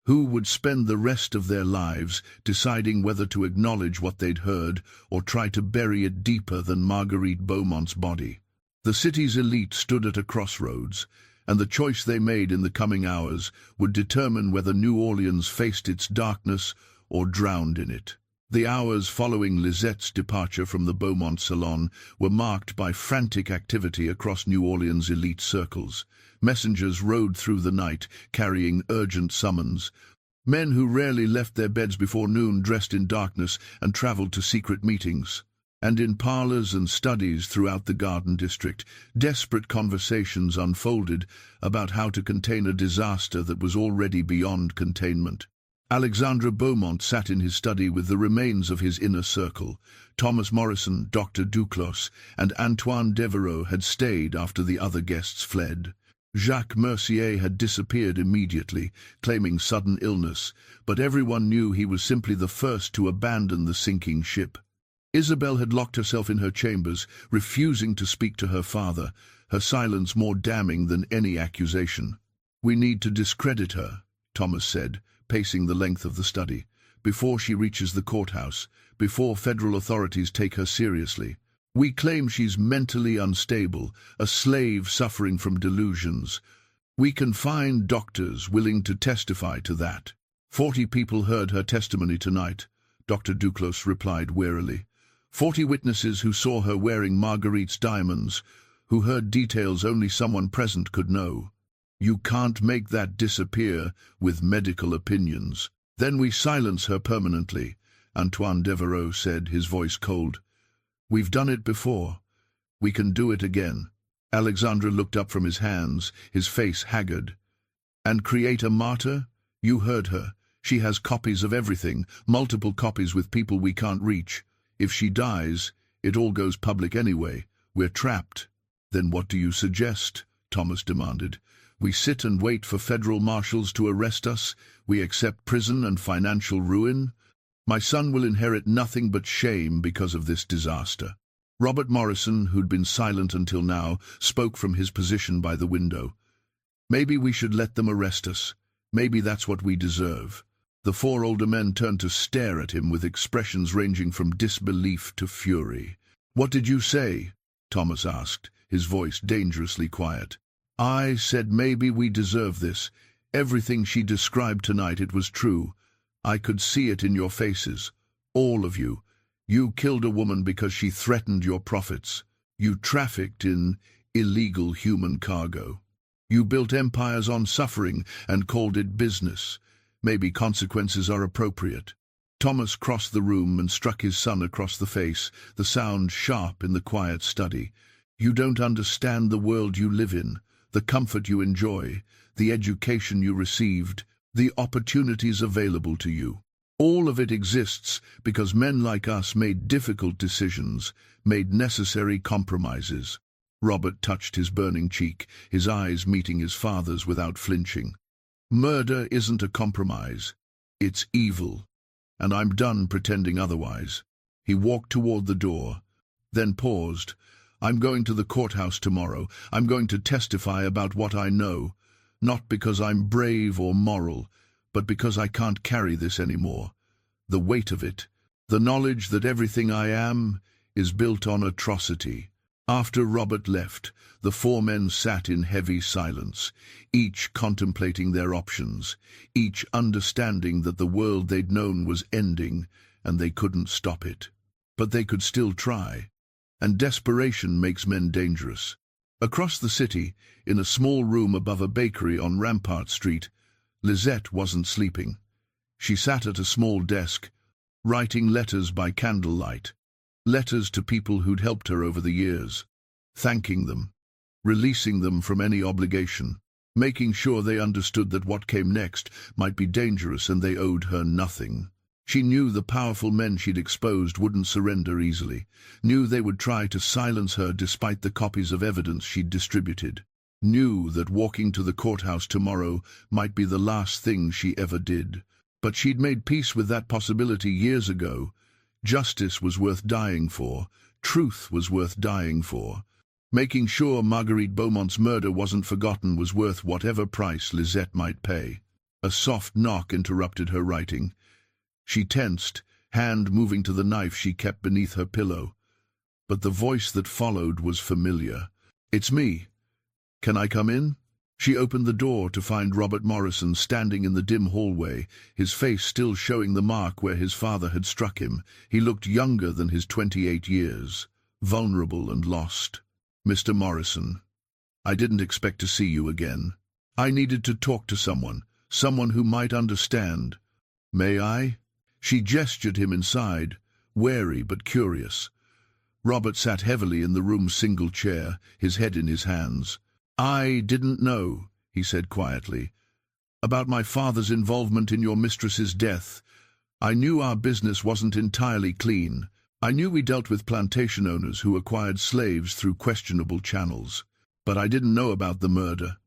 who would spend the rest of their lives deciding whether to acknowledge what they'd heard or try to bury it deeper than Marguerite Beaumont's body. The city's elite stood at a crossroads, and the choice they made in the coming hours would determine whether New Orleans faced its darkness or drowned in it. The hours following Lisette's departure from the Beaumont salon were marked by frantic activity across New Orleans' elite circles. Messengers rode through the night, carrying urgent summons. Men who rarely left their beds before noon dressed in darkness and traveled to secret meetings. And in parlors and studies throughout the Garden District, desperate conversations unfolded about how to contain a disaster that was already beyond containment. Alexandre Beaumont sat in his study with the remains of his inner circle. Thomas Morrison, Dr. Duclos, and Antoine Devereaux had stayed after the other guests fled. Jacques Mercier had disappeared immediately, claiming sudden illness, but everyone knew he was simply the first to abandon the sinking ship. Isabelle had locked herself in her chambers, refusing to speak to her father, her silence more damning than any accusation. "We need to discredit her," Thomas said, pacing the length of the study, "before she reaches the courthouse, before federal authorities take her seriously. We claim she's mentally unstable, a slave suffering from delusions. We can find doctors willing to testify to that." 40 people heard her testimony tonight, Dr. Duclos replied wearily. 40 witnesses who saw her wearing Marguerite's diamonds, who heard details only someone present could know. You can't make that disappear with medical opinions. "Then we silence her permanently," Antoine Devereaux said, his voice cold. "We've done it before. We can do it again." Alexandre looked up from his hands, his face haggard. "And create a martyr? You heard her. She has copies of everything, multiple copies with people we can't reach. If she dies, it all goes public anyway. We're trapped." "Then what do you suggest?" Thomas demanded. "We sit and wait for federal marshals to arrest us? We accept prison and financial ruin? My son will inherit nothing but shame because of this disaster." Robert Morrison, who'd been silent until now, spoke from his position by the window. "Maybe we should let them arrest us. Maybe that's what we deserve." The 4 older men turned to stare at him with expressions ranging from disbelief to fury. "What did you say?" Thomas asked, his voice dangerously quiet. "I said maybe we deserve this. Everything she described tonight, it was true. I could see it in your faces. All of you. You killed a woman because she threatened your profits. You trafficked in illegal human cargo. You built empires on suffering and called it business. Maybe consequences are appropriate." Thomas crossed the room and struck his son across the face, the sound sharp in the quiet study. "You don't understand the world you live in, the comfort you enjoy, the education you received, the opportunities available to you. All of it exists because men like us made difficult decisions, made necessary compromises." Robert touched his burning cheek, his eyes meeting his father's without flinching. "Murder isn't a compromise. It's evil. And I'm done pretending otherwise." He walked toward the door, then paused. "I'm going to the courthouse tomorrow. I'm going to testify about what I know, not because I'm brave or moral, but because I can't carry this anymore. The weight of it, the knowledge that everything I am is built on atrocity." After Robert left, the 4 men sat in heavy silence, each contemplating their options, each understanding that the world they'd known was ending and they couldn't stop it. But they could still try. And desperation makes men dangerous. Across the city, in a small room above a bakery on Rampart Street, Lisette wasn't sleeping. She sat at a small desk, writing letters by candlelight. Letters to people who'd helped her over the years. Thanking them. Releasing them from any obligation. Making sure they understood that what came next might be dangerous and they owed her nothing. She knew the powerful men she'd exposed wouldn't surrender easily. Knew they would try to silence her despite the copies of evidence she'd distributed. Knew that walking to the courthouse tomorrow might be the last thing she ever did. But she'd made peace with that possibility years ago. Justice was worth dying for. Truth was worth dying for. Making sure Marguerite Beaumont's murder wasn't forgotten was worth whatever price Lisette might pay. A soft knock interrupted her writing. She tensed, hand moving to the knife she kept beneath her pillow. But the voice that followed was familiar. "It's me. Can I come in?" She opened the door to find Robert Morrison standing in the dim hallway, his face still showing the mark where his father had struck him. He looked younger than his 28 years, vulnerable and lost. "Mr. Morrison, I didn't expect to see you again. I needed to talk to someone who might understand. May I?" She gestured him inside, wary but curious. Robert sat heavily in the room's single chair, his head in his hands. "I didn't know," he said quietly, "about my father's involvement in your mistress's death. I knew our business wasn't entirely clean. I knew we dealt with plantation owners who acquired slaves through questionable channels. But I didn't know about the murder,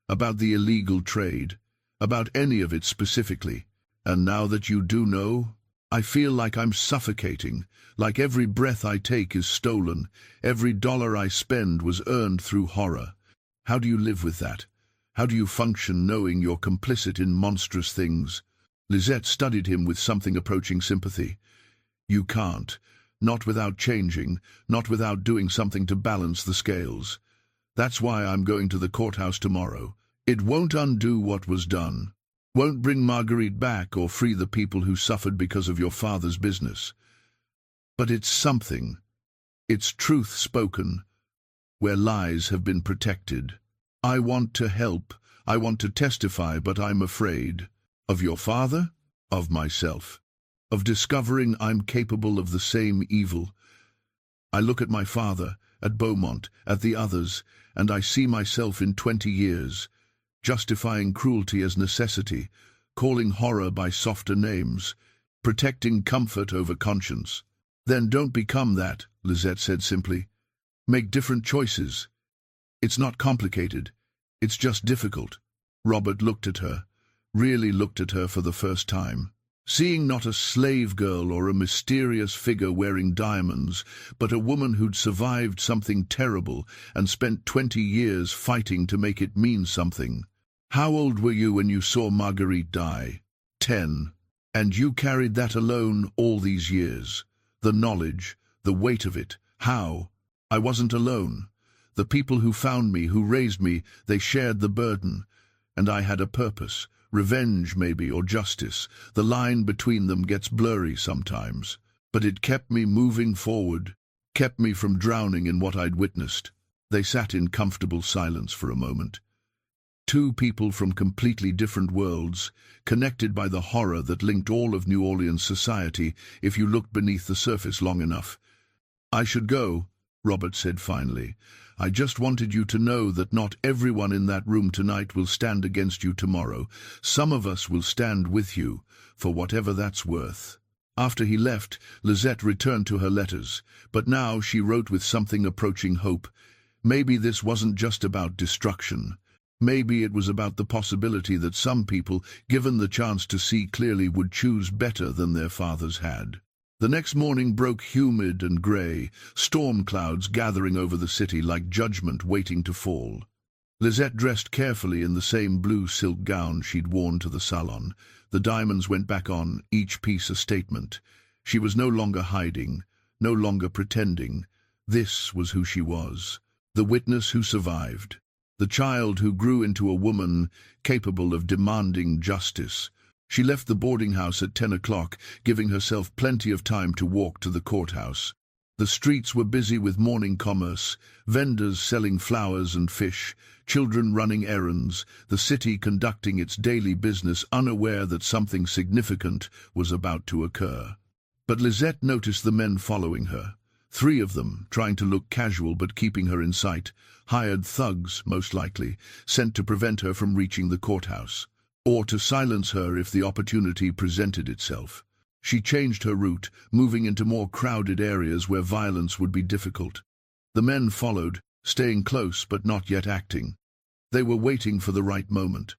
about the illegal trade, about any of it specifically. And now that you do know, I feel like I'm suffocating, like every breath I take is stolen, every dollar I spend was earned through horror. How do you live with that? How do you function knowing you're complicit in monstrous things?" Lisette studied him with something approaching sympathy. "You can't. Not without changing, not without doing something to balance the scales. That's why I'm going to the courthouse tomorrow. It won't undo what was done. Won't bring Marguerite back or free the people who suffered because of your father's business. But it's something. It's truth spoken, where lies have been protected. I want to help. I want to testify, but I'm afraid. Of your father? Of myself. Of discovering I'm capable of the same evil. I look at my father, at Beaumont, at the others, and I see myself in 20 years, justifying cruelty as necessity, calling horror by softer names, protecting comfort over conscience. Then don't become that," Lisette said simply. "Make different choices. It's not complicated. It's just difficult." Robert looked at her, really looked at her for the first time. Seeing not a slave girl or a mysterious figure wearing diamonds, but a woman who'd survived something terrible and spent 20 years fighting to make it mean something. "How old were you when you saw Marguerite die?" 10. "And you carried that alone all these years? The knowledge, the weight of it. How?" "I wasn't alone. The people who found me, who raised me, they shared the burden. And I had a purpose. Revenge, maybe, or justice. The line between them gets blurry sometimes. But it kept me moving forward, kept me from drowning in what I'd witnessed." They sat in comfortable silence for a moment. Two people from completely different worlds, connected by the horror that linked all of New Orleans society if you looked beneath the surface long enough. "I should go," Robert said finally. "I just wanted you to know that not everyone in that room tonight will stand against you tomorrow. Some of us will stand with you, for whatever that's worth." After he left, Lisette returned to her letters, but now she wrote with something approaching hope. Maybe this wasn't just about destruction. Maybe it was about the possibility that some people, given the chance to see clearly, would choose better than their fathers had. The next morning broke humid and grey, storm clouds gathering over the city like judgment waiting to fall. Lisette dressed carefully in the same blue silk gown she'd worn to the salon. The diamonds went back on, each piece a statement. She was no longer hiding, no longer pretending. This was who she was, the witness who survived. The child who grew into a woman capable of demanding justice. She left the boarding house at 10 o'clock, giving herself plenty of time to walk to the courthouse. The streets were busy with morning commerce, vendors selling flowers and fish, children running errands, the city conducting its daily business unaware that something significant was about to occur. But Lisette noticed the men following her. 3 of them, trying to look casual but keeping her in sight, hired thugs, most likely, sent to prevent her from reaching the courthouse, or to silence her if the opportunity presented itself. She changed her route, moving into more crowded areas where violence would be difficult. The men followed, staying close but not yet acting. They were waiting for the right moment.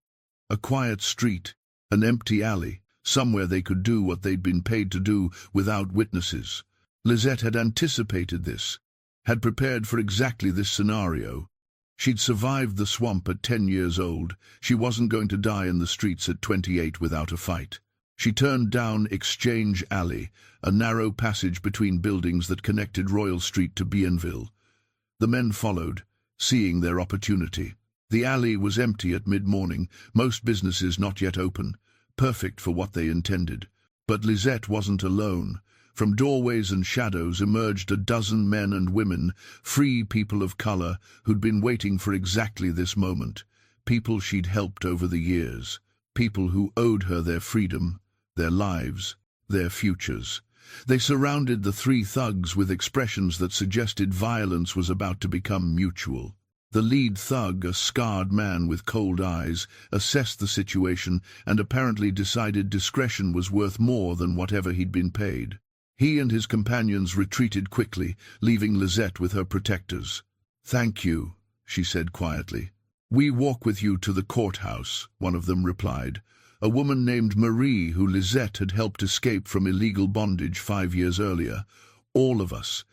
A quiet street, an empty alley, somewhere they could do what they'd been paid to do without witnesses. Lisette had anticipated this, had prepared for exactly this scenario. She'd survived the swamp at 10 years old. She wasn't going to die in the streets at 28 without a fight. She turned down Exchange Alley, a narrow passage between buildings that connected Royal Street to Bienville. The men followed, seeing their opportunity. The alley was empty at mid-morning, most businesses not yet open, perfect for what they intended. But Lisette wasn't alone. From doorways and shadows emerged a dozen men and women, free people of color, who'd been waiting for exactly this moment. People she'd helped over the years. People who owed her their freedom, their lives, their futures. They surrounded the 3 thugs with expressions that suggested violence was about to become mutual. The lead thug, a scarred man with cold eyes, assessed the situation and apparently decided discretion was worth more than whatever he'd been paid. He and his companions retreated quickly, leaving Lisette with her protectors. "Thank you," she said quietly. "We walk with you to the courthouse," one of them replied. A woman named Marie, who Lisette had helped escape from illegal bondage 5 years earlier. "All of us.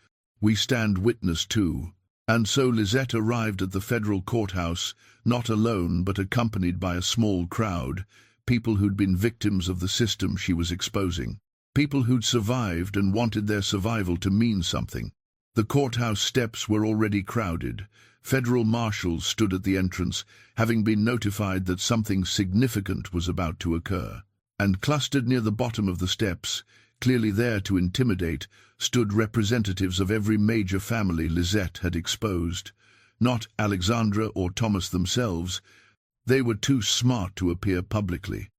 We stand witness too." And so Lisette arrived at the federal courthouse, not alone but accompanied by a small crowd, people who'd been victims of the system she was exposing. People who'd survived and wanted their survival to mean something. The courthouse steps were already crowded. Federal marshals stood at the entrance, having been notified that something significant was about to occur. And clustered near the bottom of the steps, clearly there to intimidate, stood representatives of every major family Lisette had exposed. Not Alexandra or Thomas themselves. They were too smart to appear publicly.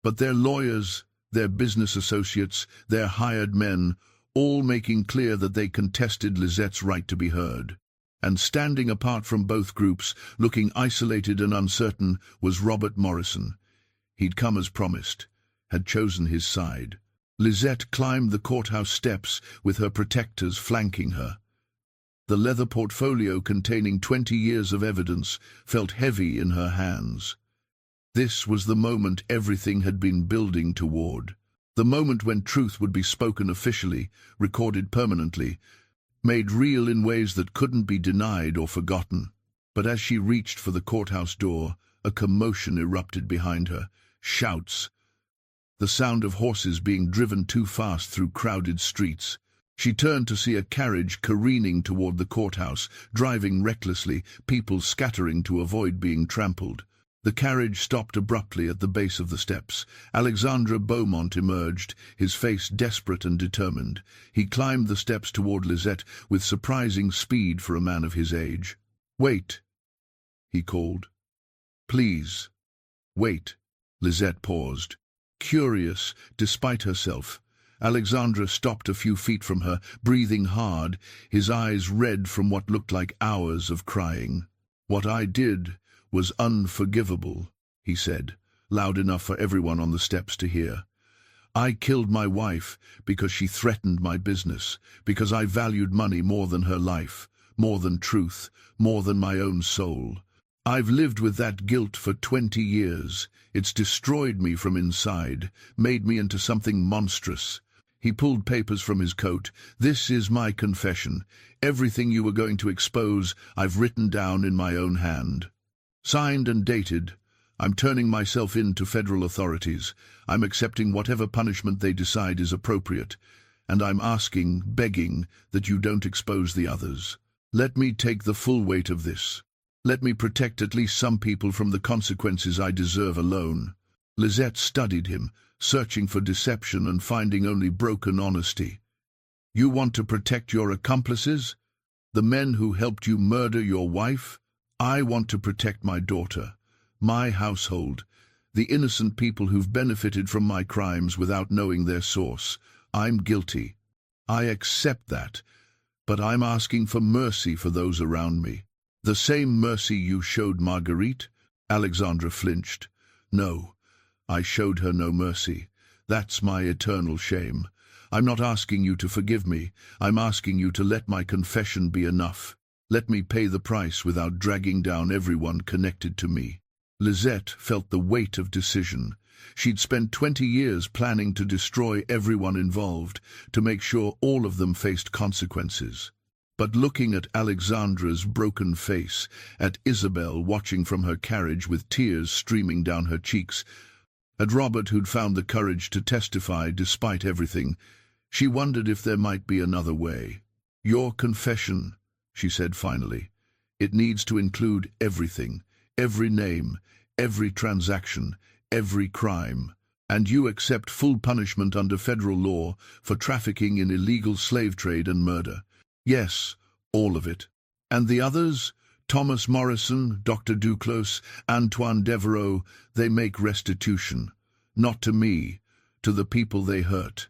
But their lawyers, their business associates, their hired men, all making clear that they contested Lisette's right to be heard. And standing apart from both groups, looking isolated and uncertain, was Robert Morrison. He'd come as promised, had chosen his side. Lisette climbed the courthouse steps with her protectors flanking her. The leather portfolio containing 20 years of evidence felt heavy in her hands. This was the moment everything had been building toward. The moment when truth would be spoken officially, recorded permanently, made real in ways that couldn't be denied or forgotten. But as she reached for the courthouse door, a commotion erupted behind her. Shouts. The sound of horses being driven too fast through crowded streets. She turned to see a carriage careening toward the courthouse, driving recklessly, people scattering to avoid being trampled. The carriage stopped abruptly at the base of the steps. Alexandre Beaumont emerged, his face desperate and determined. He climbed the steps toward Lisette with surprising speed for a man of his age. "Wait," he called. "Please, wait." Lisette paused. Curious, despite herself, Alexandre stopped a few feet from her, breathing hard, his eyes red from what looked like hours of crying. "What I did was unforgivable," he said, loud enough for everyone on the steps to hear. "I killed my wife because she threatened my business, because I valued money more than her life, more than truth, more than my own soul. I've lived with that guilt for 20 years. It's destroyed me from inside, made me into something monstrous." He pulled papers from his coat. "This is my confession. Everything you were going to expose, I've written down in my own hand. Signed and dated. I'm turning myself in to federal authorities. I'm accepting whatever punishment they decide is appropriate. And I'm asking, begging, that you don't expose the others. Let me take the full weight of this. Let me protect at least some people from the consequences I deserve alone." Lisette studied him, searching for deception and finding only broken honesty. You want to protect your accomplices? The men who helped you murder your wife? I want to protect my daughter, my household, the innocent people who've benefited from my crimes without knowing their source. I'm guilty. I accept that, but I'm asking for mercy for those around me. The same mercy you showed Marguerite? Alexandra flinched. No, I showed her no mercy. That's my eternal shame. I'm not asking you to forgive me. I'm asking you to let my confession be enough. Let me pay the price without dragging down everyone connected to me. Lisette felt the weight of decision. She'd spent 20 years planning to destroy everyone involved, to make sure all of them faced consequences. But looking at Alexandra's broken face, at Isabel watching from her carriage with tears streaming down her cheeks, at Robert who'd found the courage to testify despite everything, she wondered if there might be another way. Your confession, she said finally. It needs to include everything, every name, every transaction, every crime. And you accept full punishment under federal law for trafficking in illegal slave trade and murder. Yes, all of it. And the others? Thomas Morrison, Dr. Duclos, Antoine Devereaux, they make restitution. Not to me, to the people they hurt.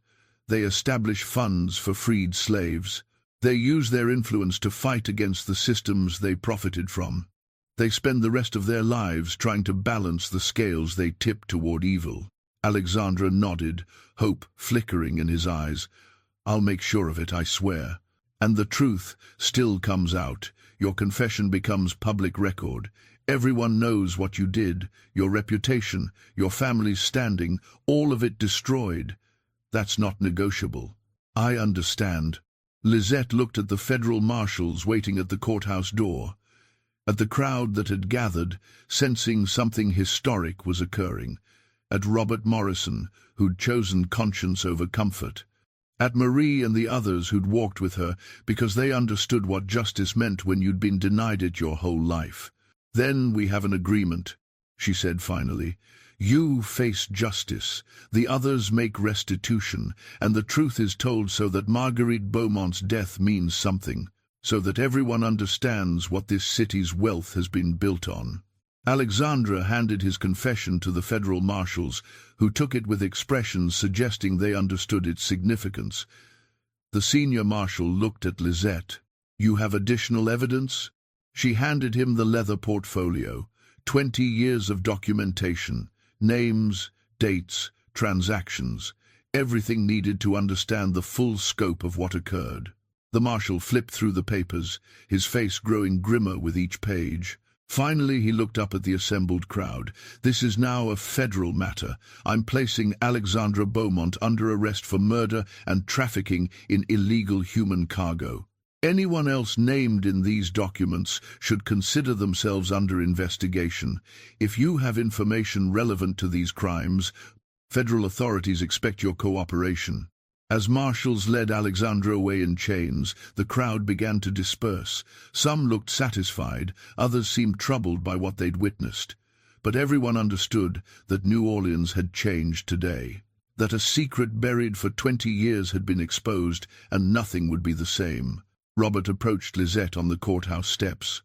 They establish funds for freed slaves. They use their influence to fight against the systems they profited from. They spend the rest of their lives trying to balance the scales they tip toward evil. Alexandra nodded, hope flickering in his eyes. I'll make sure of it, I swear. And the truth still comes out. Your confession becomes public record. Everyone knows what you did, your reputation, your family's standing, all of it destroyed. That's not negotiable. I understand. Lisette looked at the federal marshals waiting at the courthouse door, at the crowd that had gathered, sensing something historic was occurring, at Robert Morrison, who'd chosen conscience over comfort, at Marie and the others who'd walked with her because they understood what justice meant when you'd been denied it your whole life. Then we have an agreement, she said finally. You face justice, the others make restitution, and the truth is told so that Marguerite Beaumont's death means something, so that everyone understands what this city's wealth has been built on. Alexandra handed his confession to the federal marshals, who took it with expressions suggesting they understood its significance. The senior marshal looked at Lisette. You have additional evidence? She handed him the leather portfolio, 20 years of documentation, names, dates, transactions, everything needed to understand the full scope of what occurred. The marshal flipped through the papers, his face growing grimmer with each page. Finally, he looked up at the assembled crowd. This is now a federal matter. I'm placing Alexandra Beaumont under arrest for murder and trafficking in illegal human cargo. Anyone else named in these documents should consider themselves under investigation. If you have information relevant to these crimes, federal authorities expect your cooperation. As marshals led Alexandra away in chains, the crowd began to disperse. Some looked satisfied, others seemed troubled by what they'd witnessed. But everyone understood that New Orleans had changed today, that a secret buried for 20 years had been exposed, and nothing would be the same. Robert approached Lisette on the courthouse steps.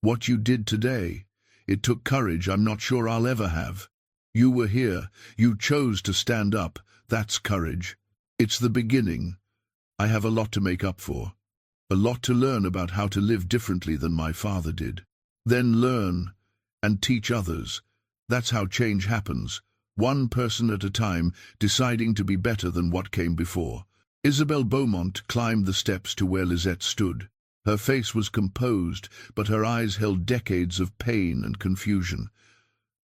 What you did today, it took courage I'm not sure I'll ever have. You were here, you chose to stand up, that's courage. It's the beginning. I have a lot to make up for, a lot to learn about how to live differently than my father did. Then learn and teach others. That's how change happens, one person at a time, deciding to be better than what came before. Isabelle Beaumont climbed the steps to where Lisette stood. Her face was composed, but her eyes held decades of pain and confusion.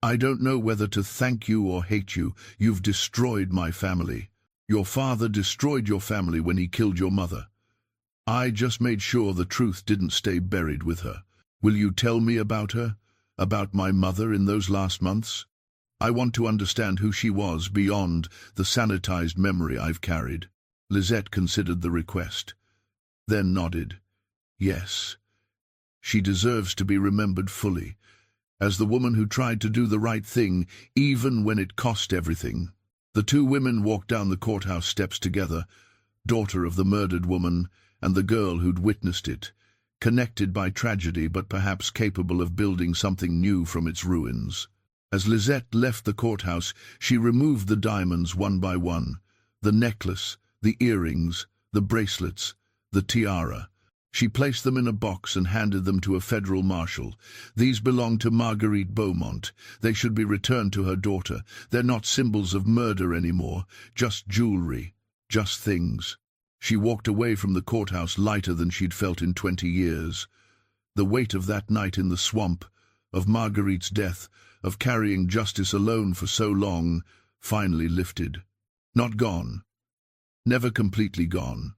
I don't know whether to thank you or hate you. You've destroyed my family. Your father destroyed your family when he killed your mother. I just made sure the truth didn't stay buried with her. Will you tell me about her? About my mother in those last months? I want to understand who she was beyond the sanitized memory I've carried. Lisette considered the request, then nodded. Yes, she deserves to be remembered fully, as the woman who tried to do the right thing even when it cost everything. The two women walked down the courthouse steps together, daughter of the murdered woman, and the girl who'd witnessed it, connected by tragedy but perhaps capable of building something new from its ruins. As Lisette left the courthouse, she removed the diamonds one by one, the necklace, the earrings, the bracelets, the tiara. She placed them in a box and handed them to a federal marshal. These belong to Marguerite Beaumont. They should be returned to her daughter. They're not symbols of murder anymore, just jewelry, just things. She walked away from the courthouse lighter than she'd felt in 20 years. The weight of that night in the swamp, of Marguerite's death, of carrying justice alone for so long, finally lifted. Not gone. Never completely gone.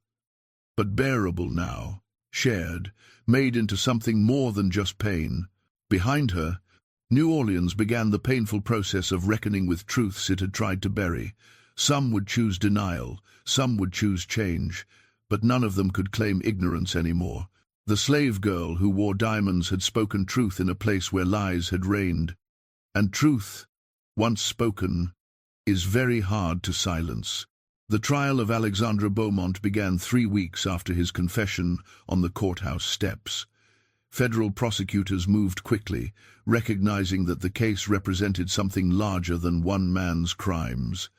But bearable now. Shared, made into something more than just pain. Behind her, New Orleans began the painful process of reckoning with truths it had tried to bury. Some would choose denial, some would choose change, but none of them could claim ignorance anymore. The slave girl who wore diamonds had spoken truth in a place where lies had reigned. And truth, once spoken, is very hard to silence. The trial of Alexandre Beaumont began 3 weeks after his confession on the courthouse steps. Federal prosecutors moved quickly, recognizing that the case represented something larger than one man's crimes.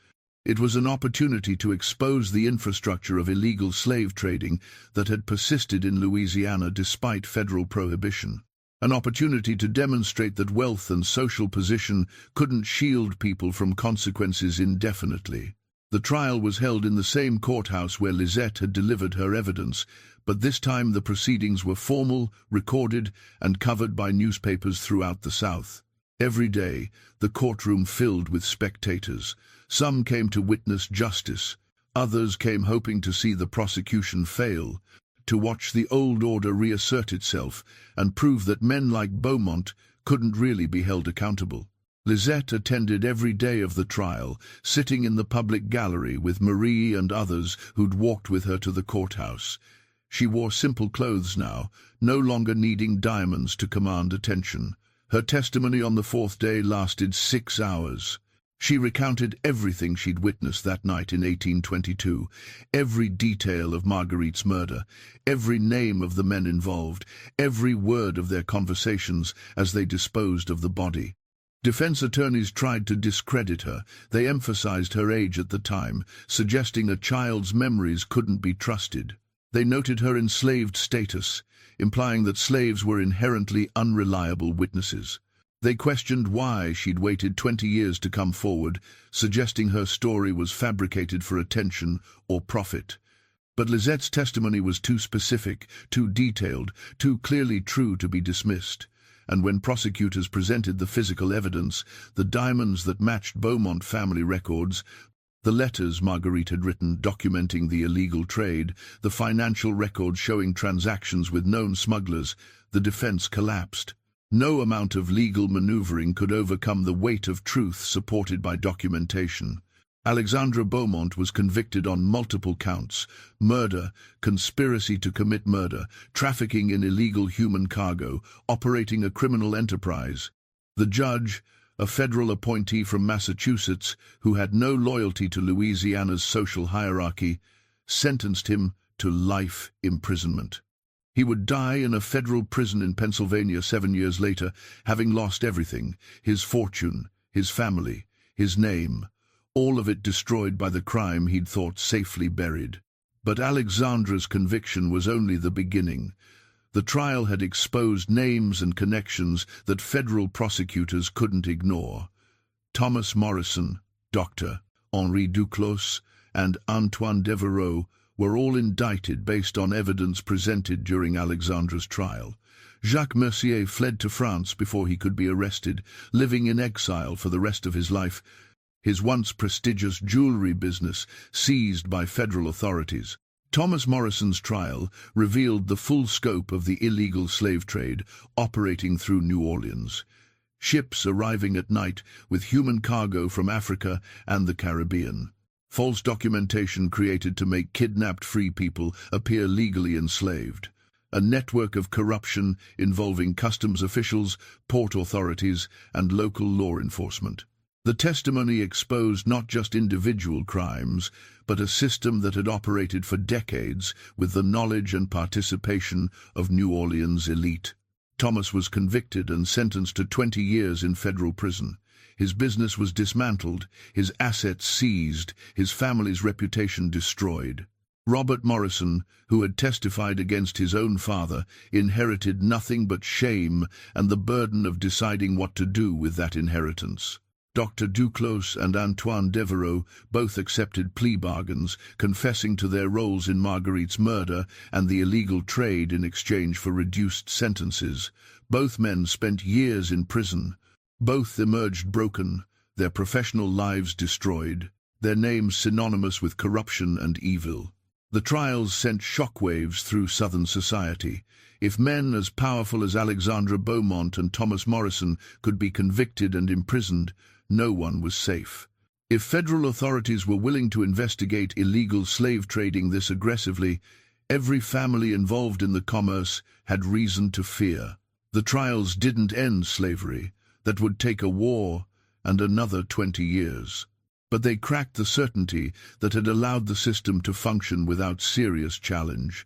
It was an opportunity to expose the infrastructure of illegal slave trading that had persisted in Louisiana despite federal prohibition. An opportunity to demonstrate that wealth and social position couldn't shield people from consequences indefinitely. The trial was held in the same courthouse where Lisette had delivered her evidence, but this time the proceedings were formal, recorded, and covered by newspapers throughout the South. Every day, the courtroom filled with spectators. Some came to witness justice, others came hoping to see the prosecution fail, to watch the old order reassert itself and prove that men like Beaumont couldn't really be held accountable. Lisette attended every day of the trial, sitting in the public gallery with Marie and others who'd walked with her to the courthouse. She wore simple clothes now, no longer needing diamonds to command attention. Her testimony on the 4th day lasted 6 hours. She recounted everything she'd witnessed that night in 1822, every detail of Marguerite's murder, every name of the men involved, every word of their conversations as they disposed of the body. Defense attorneys tried to discredit her. They emphasized her age at the time, suggesting a child's memories couldn't be trusted. They noted her enslaved status, implying that slaves were inherently unreliable witnesses. They questioned why she'd waited 20 years to come forward, suggesting her story was fabricated for attention or profit. But Lisette's testimony was too specific, too detailed, too clearly true to be dismissed. And when prosecutors presented the physical evidence, the diamonds that matched Beaumont family records, the letters Marguerite had written documenting the illegal trade, the financial records showing transactions with known smugglers, the defense collapsed. No amount of legal maneuvering could overcome the weight of truth supported by documentation. Alexandre Beaumont was convicted on multiple counts: murder, conspiracy to commit murder, trafficking in illegal human cargo, operating a criminal enterprise. The judge, a federal appointee from Massachusetts who had no loyalty to Louisiana's social hierarchy, sentenced him to life imprisonment. He would die in a federal prison in Pennsylvania 7 years later, having lost everything: his fortune, his family, his name, all of it destroyed by the crime he'd thought safely buried. But Alexandre's conviction was only the beginning. The trial had exposed names and connections that federal prosecutors couldn't ignore. Thomas Morrison, Dr. Henri Duclos, and Antoine Devereaux were all indicted based on evidence presented during Alexandre's trial. Jacques Mercier fled to France before he could be arrested, living in exile for the rest of his life, his once prestigious jewelry business seized by federal authorities. Thomas Morrison's trial revealed the full scope of the illegal slave trade operating through New Orleans. Ships arriving at night with human cargo from Africa and the Caribbean. False documentation created to make kidnapped free people appear legally enslaved. A network of corruption involving customs officials, port authorities, and local law enforcement. The testimony exposed not just individual crimes, but a system that had operated for decades with the knowledge and participation of New Orleans elite. Thomas was convicted and sentenced to 20 years in federal prison. His business was dismantled, his assets seized, his family's reputation destroyed. Robert Morrison, who had testified against his own father, inherited nothing but shame and the burden of deciding what to do with that inheritance. Dr. Duclos and Antoine Devereaux both accepted plea bargains, confessing to their roles in Marguerite's murder and the illegal trade in exchange for reduced sentences. Both men spent years in prison. Both emerged broken, their professional lives destroyed, their names synonymous with corruption and evil. The trials sent shockwaves through Southern society. If men as powerful as Alexandra Beaumont and Thomas Morrison could be convicted and imprisoned, no one was safe. If federal authorities were willing to investigate illegal slave trading this aggressively, every family involved in the commerce had reason to fear. The trials didn't end slavery. That would take a war and another 20 years. But they cracked the certainty that had allowed the system to function without serious challenge.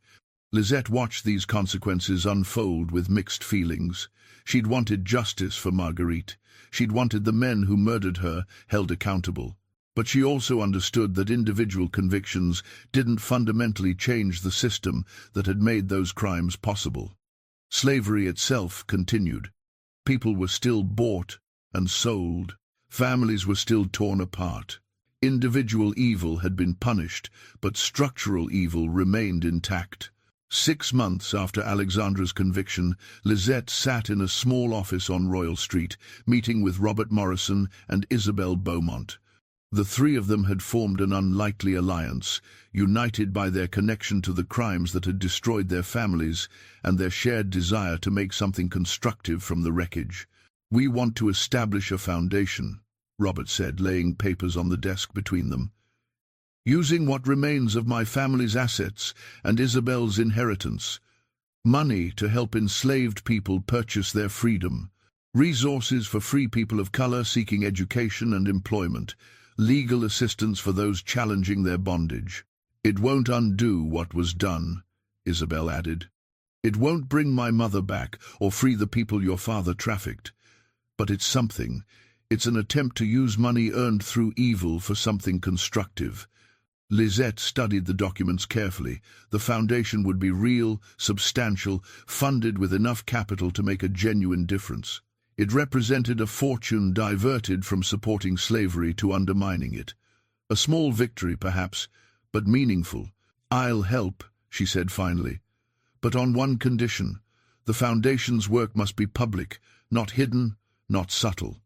Lisette watched these consequences unfold with mixed feelings. She'd wanted justice for Marguerite. She'd wanted the men who murdered her held accountable. But she also understood that individual convictions didn't fundamentally change the system that had made those crimes possible. Slavery itself continued. People were still bought and sold. Families were still torn apart. Individual evil had been punished, but structural evil remained intact. 6 months after Alexandra's conviction, Lisette sat in a small office on Royal Street, meeting with Robert Morrison and Isabelle Beaumont. The three of them had formed an unlikely alliance, united by their connection to the crimes that had destroyed their families and their shared desire to make something constructive from the wreckage. "We want to establish a foundation," Robert said, laying papers on the desk between them. "Using what remains of my family's assets and Isabel's inheritance. Money to help enslaved people purchase their freedom. Resources for free people of color seeking education and employment. Legal assistance for those challenging their bondage. It won't undo what was done," Isabel added. "It won't bring my mother back or free the people your father trafficked. But it's something. It's an attempt to use money earned through evil for something constructive." Lisette studied the documents carefully. The foundation would be real, substantial, funded with enough capital to make a genuine difference. It represented a fortune diverted from supporting slavery to undermining it. A small victory, perhaps, but meaningful. "I'll help," she said finally. "But on one condition. The foundation's work must be public, not hidden, not subtle.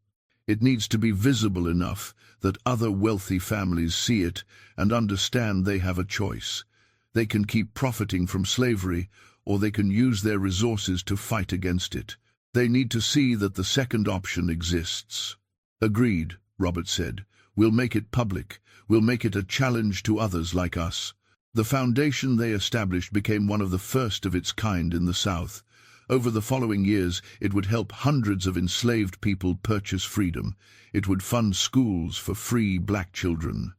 It needs to be visible enough that other wealthy families see it and understand they have a choice. They can keep profiting from slavery, or they can use their resources to fight against it. They need to see that the second option exists." "Agreed," Robert said. "We'll make it public. We'll make it a challenge to others like us." The foundation they established became one of the first of its kind in the South. Over the following years, it would help hundreds of enslaved people purchase freedom. It would fund schools for free black children.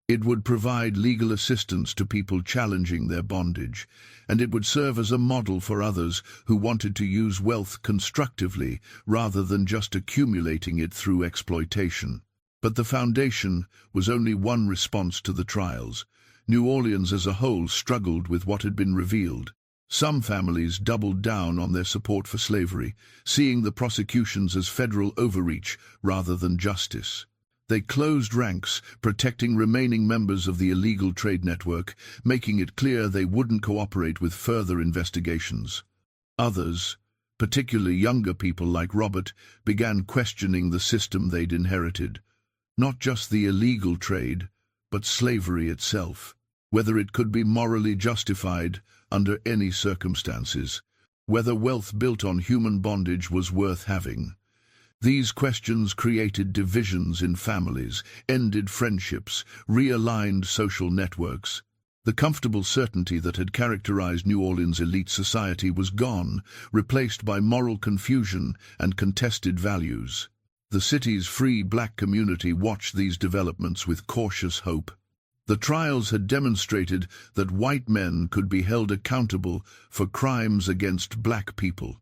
It would provide legal assistance to people challenging their bondage, and it would serve as a model for others who wanted to use wealth constructively rather than just accumulating it through exploitation. But the foundation was only one response to the trials. New Orleans as a whole struggled with what had been revealed. Some families doubled down on their support for slavery, seeing the prosecutions as federal overreach rather than justice. They closed ranks, protecting remaining members of the illegal trade network, making it clear they wouldn't cooperate with further investigations. Others, particularly younger people like Robert, began questioning the system they'd inherited. Not just the illegal trade, but slavery itself. Whether it could be morally justified under any circumstances. Whether wealth built on human bondage was worth having. These questions created divisions in families, ended friendships, realigned social networks. The comfortable certainty that had characterized New Orleans' elite society was gone, replaced by moral confusion and contested values. The city's free black community watched these developments with cautious hope. The trials had demonstrated that white men could be held accountable for crimes against black people.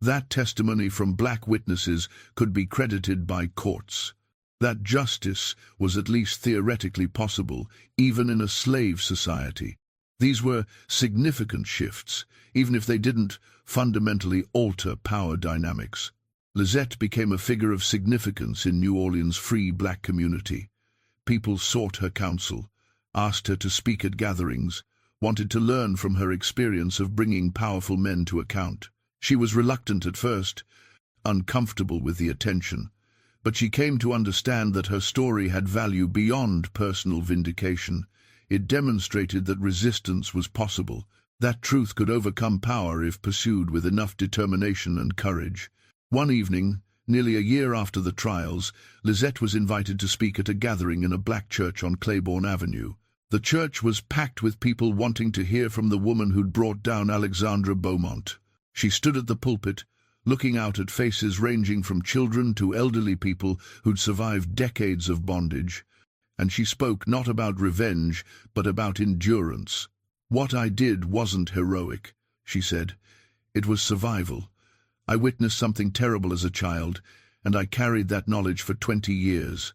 That testimony from black witnesses could be credited by courts. That justice was at least theoretically possible, even in a slave society. These were significant shifts, even if they didn't fundamentally alter power dynamics. Lizette became a figure of significance in New Orleans' free black community. People sought her counsel, asked her to speak at gatherings, wanted to learn from her experience of bringing powerful men to account. She was reluctant at first, uncomfortable with the attention, but she came to understand that her story had value beyond personal vindication. It demonstrated that resistance was possible, that truth could overcome power if pursued with enough determination and courage. One evening, nearly a year after the trials, Lizette was invited to speak at a gathering in a black church on Claiborne Avenue. The church was packed with people wanting to hear from the woman who'd brought down Alexandra Beaumont. She stood at the pulpit, looking out at faces ranging from children to elderly people who'd survived decades of bondage, and she spoke not about revenge, but about endurance. "What I did wasn't heroic," she said. "It was survival. I witnessed something terrible as a child, and I carried that knowledge for 20 years.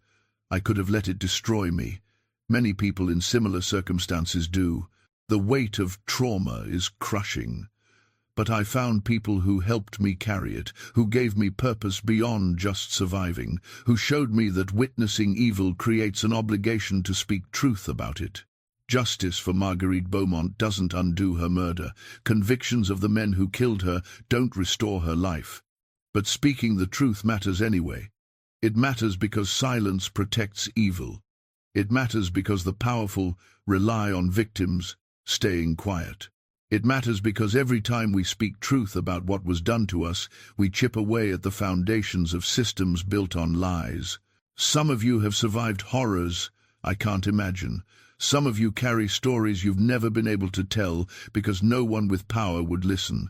I could have let it destroy me. Many people in similar circumstances do. The weight of trauma is crushing. But I found people who helped me carry it, who gave me purpose beyond just surviving, who showed me that witnessing evil creates an obligation to speak truth about it. Justice for Marguerite Beaumont doesn't undo her murder. Convictions of the men who killed her don't restore her life. But speaking the truth matters anyway. It matters because silence protects evil. It matters because the powerful rely on victims staying quiet. It matters because every time we speak truth about what was done to us, we chip away at the foundations of systems built on lies. Some of you have survived horrors I can't imagine. Some of you carry stories you've never been able to tell because no one with power would listen.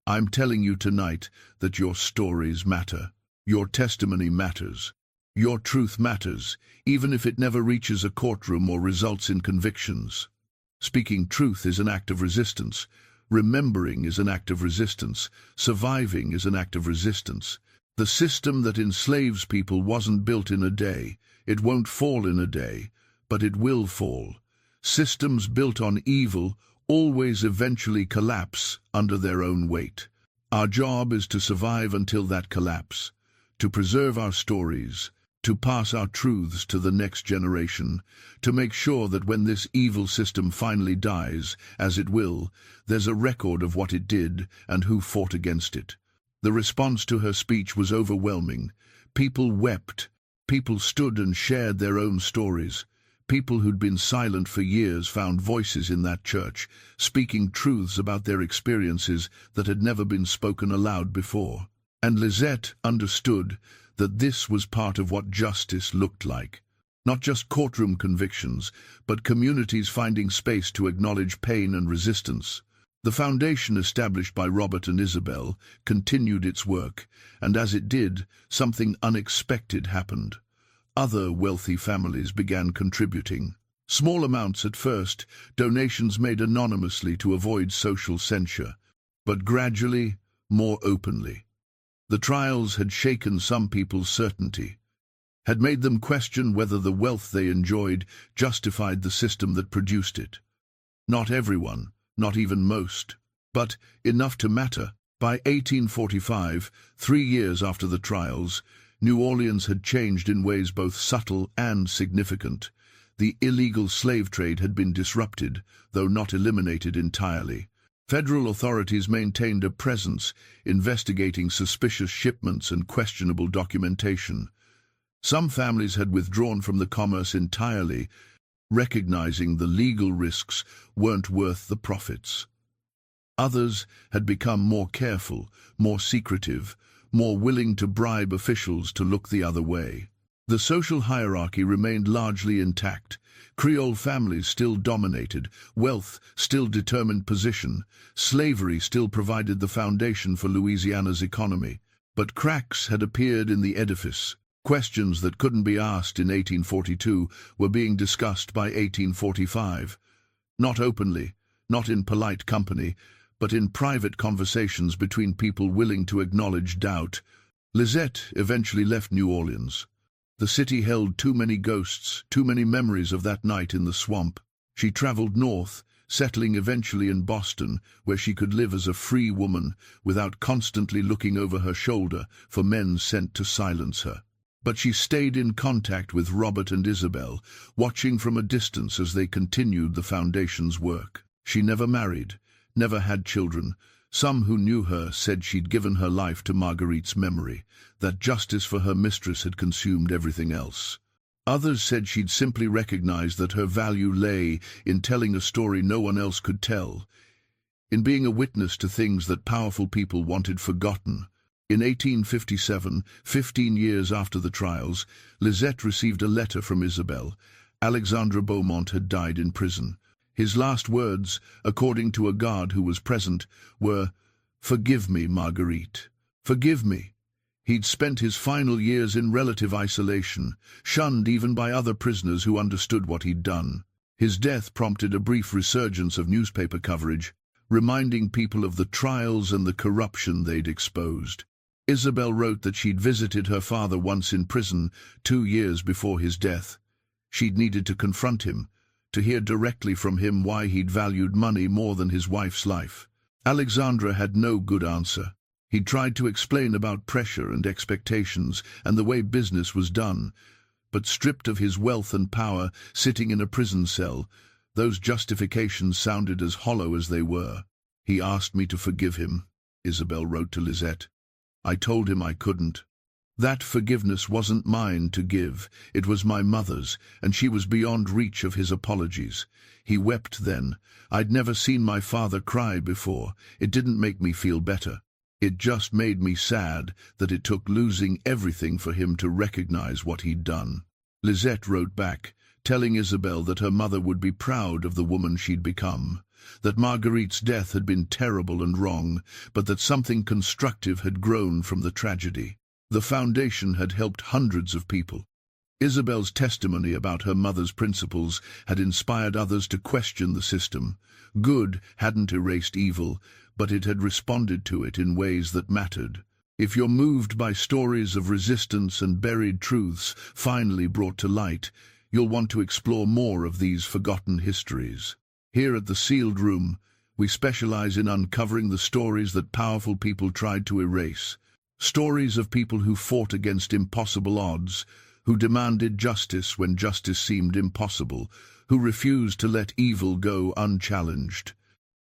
I'm telling you tonight that your stories matter. Your testimony matters. Your truth matters, even if it never reaches a courtroom or results in convictions. Speaking truth is an act of resistance. Remembering is an act of resistance. Surviving is an act of resistance. The system that enslaves people wasn't built in a day. It won't fall in a day, but it will fall. Systems built on evil always eventually collapse under their own weight. Our job is to survive until that collapse, to preserve our stories, to pass our truths to the next generation, to make sure that when this evil system finally dies, as it will, there's a record of what it did and who fought against it. The response to her speech was overwhelming. People wept. People stood and shared their own stories. People who'd been silent for years found voices in that church, speaking truths about their experiences that had never been spoken aloud before. And Lizette understood that this was part of what justice looked like. Not just courtroom convictions, but communities finding space to acknowledge pain and resistance. The foundation established by Robert and Isabel continued its work, and as it did, something unexpected happened. Other wealthy families began contributing. Small amounts at first, donations made anonymously to avoid social censure, but gradually, more openly. The trials had shaken some people's certainty, had made them question whether the wealth they enjoyed justified the system that produced it. Not everyone, not even most, but enough to matter. By 1845, 3 years after the trials, New Orleans had changed in ways both subtle and significant. The illegal slave trade had been disrupted, though not eliminated entirely. Federal authorities maintained a presence, investigating suspicious shipments and questionable documentation. Some families had withdrawn from the commerce entirely, recognizing the legal risks weren't worth the profits. Others had become more careful, more secretive, more willing to bribe officials to look the other way. The social hierarchy remained largely intact. Creole families still dominated, wealth still determined position, slavery still provided the foundation for Louisiana's economy. But cracks had appeared in the edifice. Questions that couldn't be asked in 1842 were being discussed by 1845. Not openly, not in polite company, but in private conversations between people willing to acknowledge doubt. Lisette eventually left New Orleans. The city held too many ghosts, too many memories of that night in the swamp. She traveled north, settling eventually in Boston, where she could live as a free woman without constantly looking over her shoulder for men sent to silence her. But she stayed in contact with Robert and Isabel, watching from a distance as they continued the Foundation's work. She never married, never had children. Some who knew her said she'd given her life to Marguerite's memory, that justice for her mistress had consumed everything else. Others said she'd simply recognized that her value lay in telling a story no one else could tell, in being a witness to things that powerful people wanted forgotten. In 1857, 15 years after the trials, Lisette received a letter from Isabel. Alexandre Beaumont had died in prison. His last words, according to a guard who was present, were, "Forgive me, Marguerite. Forgive me." He'd spent his final years in relative isolation, shunned even by other prisoners who understood what he'd done. His death prompted a brief resurgence of newspaper coverage, reminding people of the trials and the corruption they'd exposed. Isabel wrote that she'd visited her father once in prison 2 years before his death. She'd needed to confront him, to hear directly from him why he'd valued money more than his wife's life. Alexandra had no good answer. He'd tried to explain about pressure and expectations and the way business was done, but stripped of his wealth and power, sitting in a prison cell, those justifications sounded as hollow as they were. "He asked me to forgive him," Isabel wrote to Lisette. "I told him I couldn't. That forgiveness wasn't mine to give, it was my mother's, and she was beyond reach of his apologies. He wept then. I'd never seen my father cry before. It didn't make me feel better. It just made me sad that it took losing everything for him to recognize what he'd done." Lisette wrote back, telling Isabel that her mother would be proud of the woman she'd become, that Marguerite's death had been terrible and wrong, but that something constructive had grown from the tragedy. The Foundation had helped hundreds of people. Isabel's testimony about her mother's principles had inspired others to question the system. Good hadn't erased evil, but it had responded to it in ways that mattered. If you're moved by stories of resistance and buried truths finally brought to light, you'll want to explore more of these forgotten histories. Here at the Sealed Room, we specialize in uncovering the stories that powerful people tried to erase. Stories of people who fought against impossible odds, who demanded justice when justice seemed impossible, who refused to let evil go unchallenged.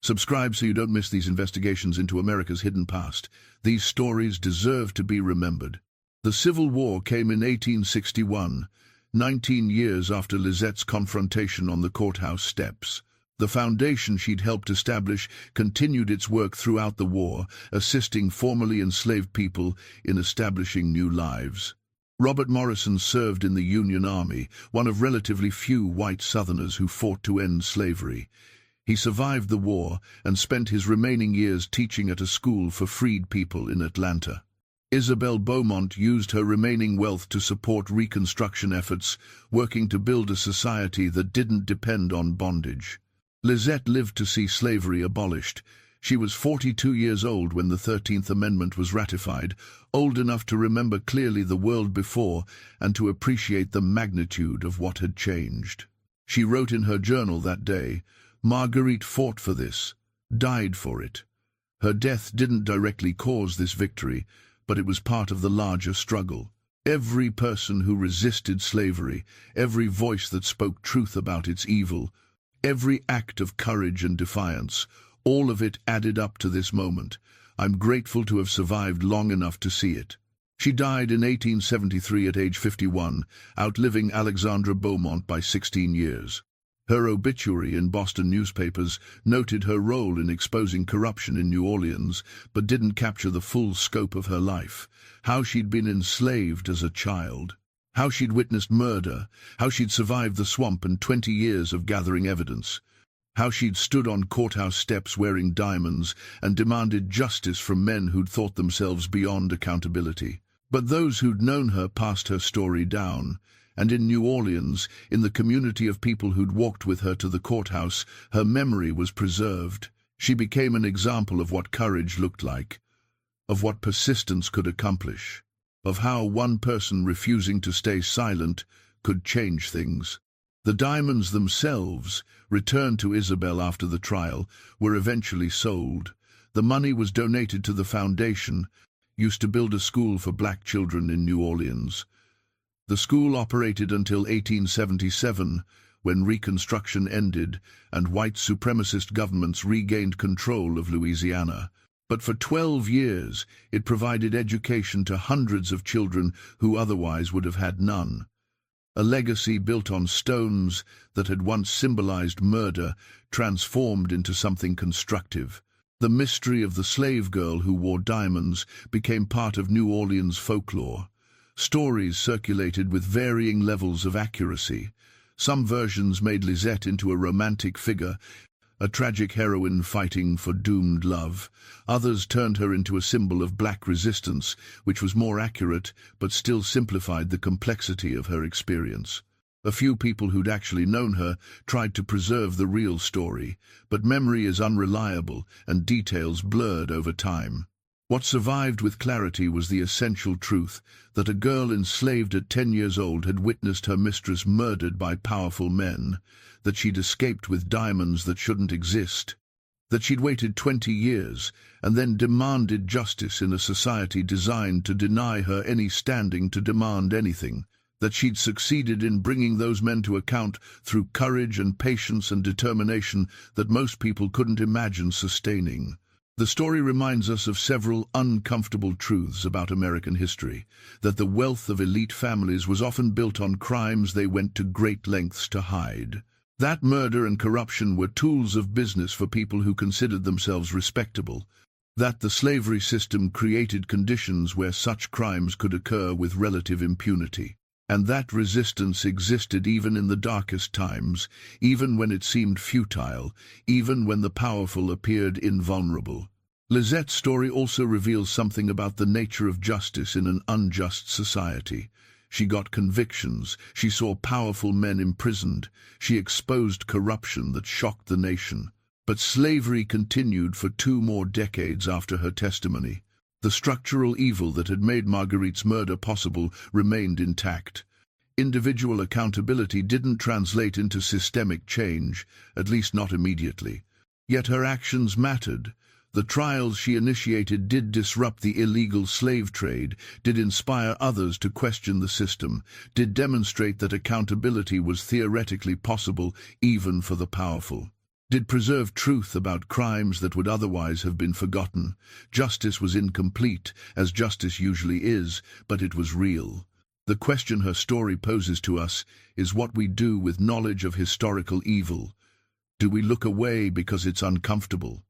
Subscribe so you don't miss these investigations into America's hidden past. These stories deserve to be remembered. The Civil War came in 1861, 19 years after Lisette's confrontation on the courthouse steps. The foundation she'd helped establish continued its work throughout the war, assisting formerly enslaved people in establishing new lives. Robert Morrison served in the Union Army, one of relatively few white Southerners who fought to end slavery. He survived the war and spent his remaining years teaching at a school for freed people in Atlanta. Isabel Beaumont used her remaining wealth to support Reconstruction efforts, working to build a society that didn't depend on bondage. Lisette lived to see slavery abolished. She was 42 years old when the 13th Amendment was ratified, old enough to remember clearly the world before and to appreciate the magnitude of what had changed. She wrote in her journal that day, "Marguerite fought for this, died for it. Her death didn't directly cause this victory, but it was part of the larger struggle. Every person who resisted slavery, every voice that spoke truth about its evil, every act of courage and defiance, all of it added up to this moment. I'm grateful to have survived long enough to see it." She died in 1873 at age 51, outliving Alexandra Beaumont by 16 years. Her obituary in Boston newspapers noted her role in exposing corruption in New Orleans, but didn't capture the full scope of her life. How she'd been enslaved as a child, how she'd witnessed murder, how she'd survived the swamp and 20 years of gathering evidence. How she'd stood on courthouse steps wearing diamonds and demanded justice from men who'd thought themselves beyond accountability. But those who'd known her passed her story down, and in New Orleans, in the community of people who'd walked with her to the courthouse, her memory was preserved. She became an example of what courage looked like, of what persistence could accomplish, of how one person refusing to stay silent could change things. The diamonds themselves, returned to Isabel after the trial, were eventually sold. The money was donated to the foundation, used to build a school for black children in New Orleans. The school operated until 1877, when Reconstruction ended and white supremacist governments regained control of Louisiana. But for 12 years, it provided education to hundreds of children who otherwise would have had none. A legacy built on stones that had once symbolized murder, transformed into something constructive. The mystery of the slave girl who wore diamonds became part of New Orleans folklore. Stories circulated with varying levels of accuracy. Some versions made Lisette into a romantic figure, a tragic heroine fighting for doomed love. Others turned her into a symbol of black resistance, which was more accurate but still simplified the complexity of her experience. A few people who'd actually known her tried to preserve the real story, but memory is unreliable and details blurred over time. What survived with clarity was the essential truth that a girl enslaved at 10 years old had witnessed her mistress murdered by powerful men, that she'd escaped with diamonds that shouldn't exist, that she'd waited 20 years and then demanded justice in a society designed to deny her any standing to demand anything, that she'd succeeded in bringing those men to account through courage and patience and determination that most people couldn't imagine sustaining. The story reminds us of several uncomfortable truths about American history, that the wealth of elite families was often built on crimes they went to great lengths to hide. That murder and corruption were tools of business for people who considered themselves respectable. That the slavery system created conditions where such crimes could occur with relative impunity. And that resistance existed even in the darkest times, even when it seemed futile, even when the powerful appeared invulnerable. Lisette's story also reveals something about the nature of justice in an unjust society. She got convictions, she saw powerful men imprisoned, she exposed corruption that shocked the nation. But slavery continued for 2 more decades after her testimony. The structural evil that had made Marguerite's murder possible remained intact. Individual accountability didn't translate into systemic change, at least not immediately. Yet her actions mattered. The trials she initiated did disrupt the illegal slave trade, did inspire others to question the system, did demonstrate that accountability was theoretically possible even for the powerful, did preserve truth about crimes that would otherwise have been forgotten. Justice was incomplete, as justice usually is, but it was real. The question her story poses to us is what we do with knowledge of historical evil. Do we look away because it's uncomfortable?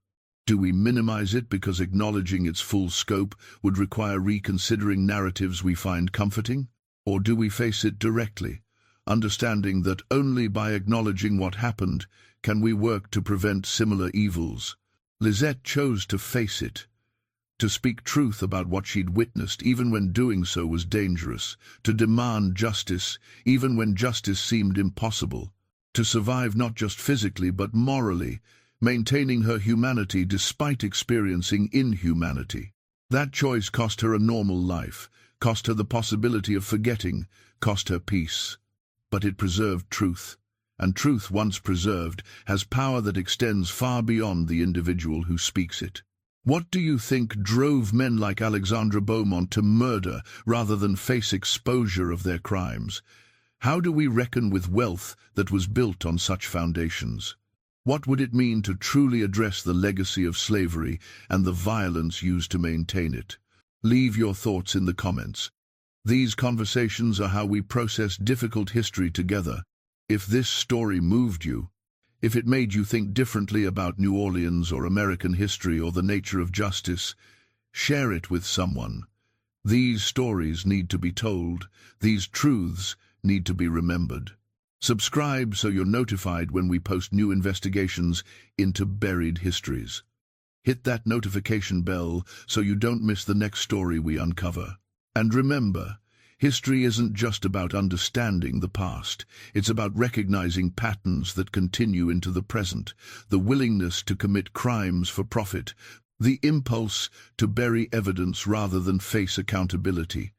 Do we minimize it because acknowledging its full scope would require reconsidering narratives we find comforting? Or do we face it directly, understanding that only by acknowledging what happened can we work to prevent similar evils? Lisette chose to face it, to speak truth about what she'd witnessed even when doing so was dangerous, to demand justice even when justice seemed impossible, to survive not just physically but morally, maintaining her humanity despite experiencing inhumanity. That choice cost her a normal life, cost her the possibility of forgetting, cost her peace. But it preserved truth, and truth once preserved has power that extends far beyond the individual who speaks it. What do you think drove men like Alexandre Beaumont to murder rather than face exposure of their crimes? How do we reckon with wealth that was built on such foundations? What would it mean to truly address the legacy of slavery and the violence used to maintain it? Leave your thoughts in the comments. These conversations are how we process difficult history together. If this story moved you, if it made you think differently about New Orleans or American history or the nature of justice, share it with someone. These stories need to be told. These truths need to be remembered. Subscribe so you're notified when we post new investigations into buried histories. Hit that notification bell so you don't miss the next story we uncover. And remember, history isn't just about understanding the past. It's about recognizing patterns that continue into the present, the willingness to commit crimes for profit, the impulse to bury evidence rather than face accountability,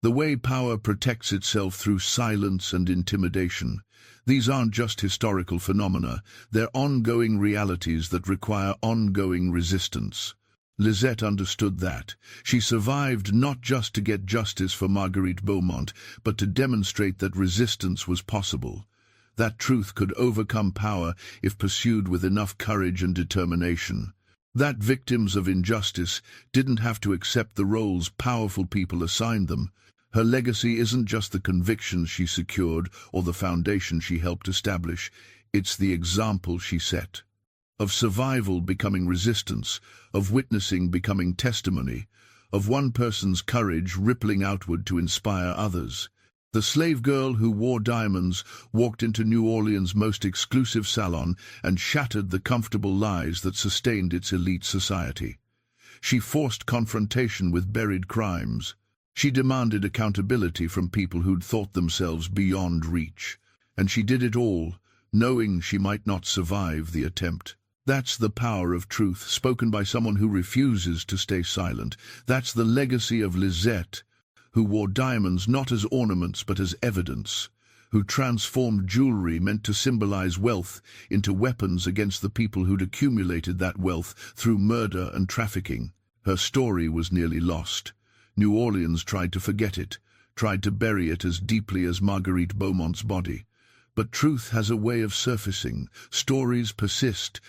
the way power protects itself through silence and intimidation. These aren't just historical phenomena, they're ongoing realities that require ongoing resistance. Lisette understood that. She survived not just to get justice for Marguerite Beaumont, but to demonstrate that resistance was possible. That truth could overcome power if pursued with enough courage and determination. That victims of injustice didn't have to accept the roles powerful people assigned them. Her legacy isn't just the convictions she secured or the foundation she helped establish, it's the example she set. Of survival becoming resistance, of witnessing becoming testimony, of one person's courage rippling outward to inspire others. The slave girl who wore diamonds walked into New Orleans' most exclusive salon and shattered the comfortable lies that sustained its elite society. She forced confrontation with buried crimes. She demanded accountability from people who'd thought themselves beyond reach. And she did it all, knowing she might not survive the attempt. That's the power of truth, spoken by someone who refuses to stay silent. That's the legacy of Lisette, who wore diamonds not as ornaments but as evidence, who transformed jewelry meant to symbolize wealth into weapons against the people who'd accumulated that wealth through murder and trafficking. Her story was nearly lost. New Orleans tried to forget it, tried to bury it as deeply as Marguerite Beaumont's body. But truth has a way of surfacing, stories persist,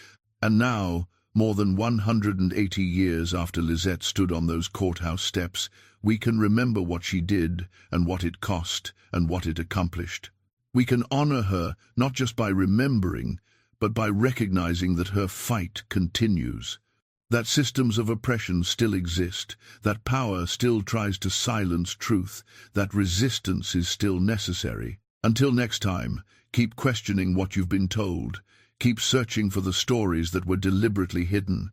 and now, more than 180 years after Lisette stood on those courthouse steps, we can remember what she did and what it cost and what it accomplished. We can honor her not just by remembering, but by recognizing that her fight continues. That systems of oppression still exist, that power still tries to silence truth, that resistance is still necessary. Until next time, keep questioning what you've been told. Keep searching for the stories that were deliberately hidden.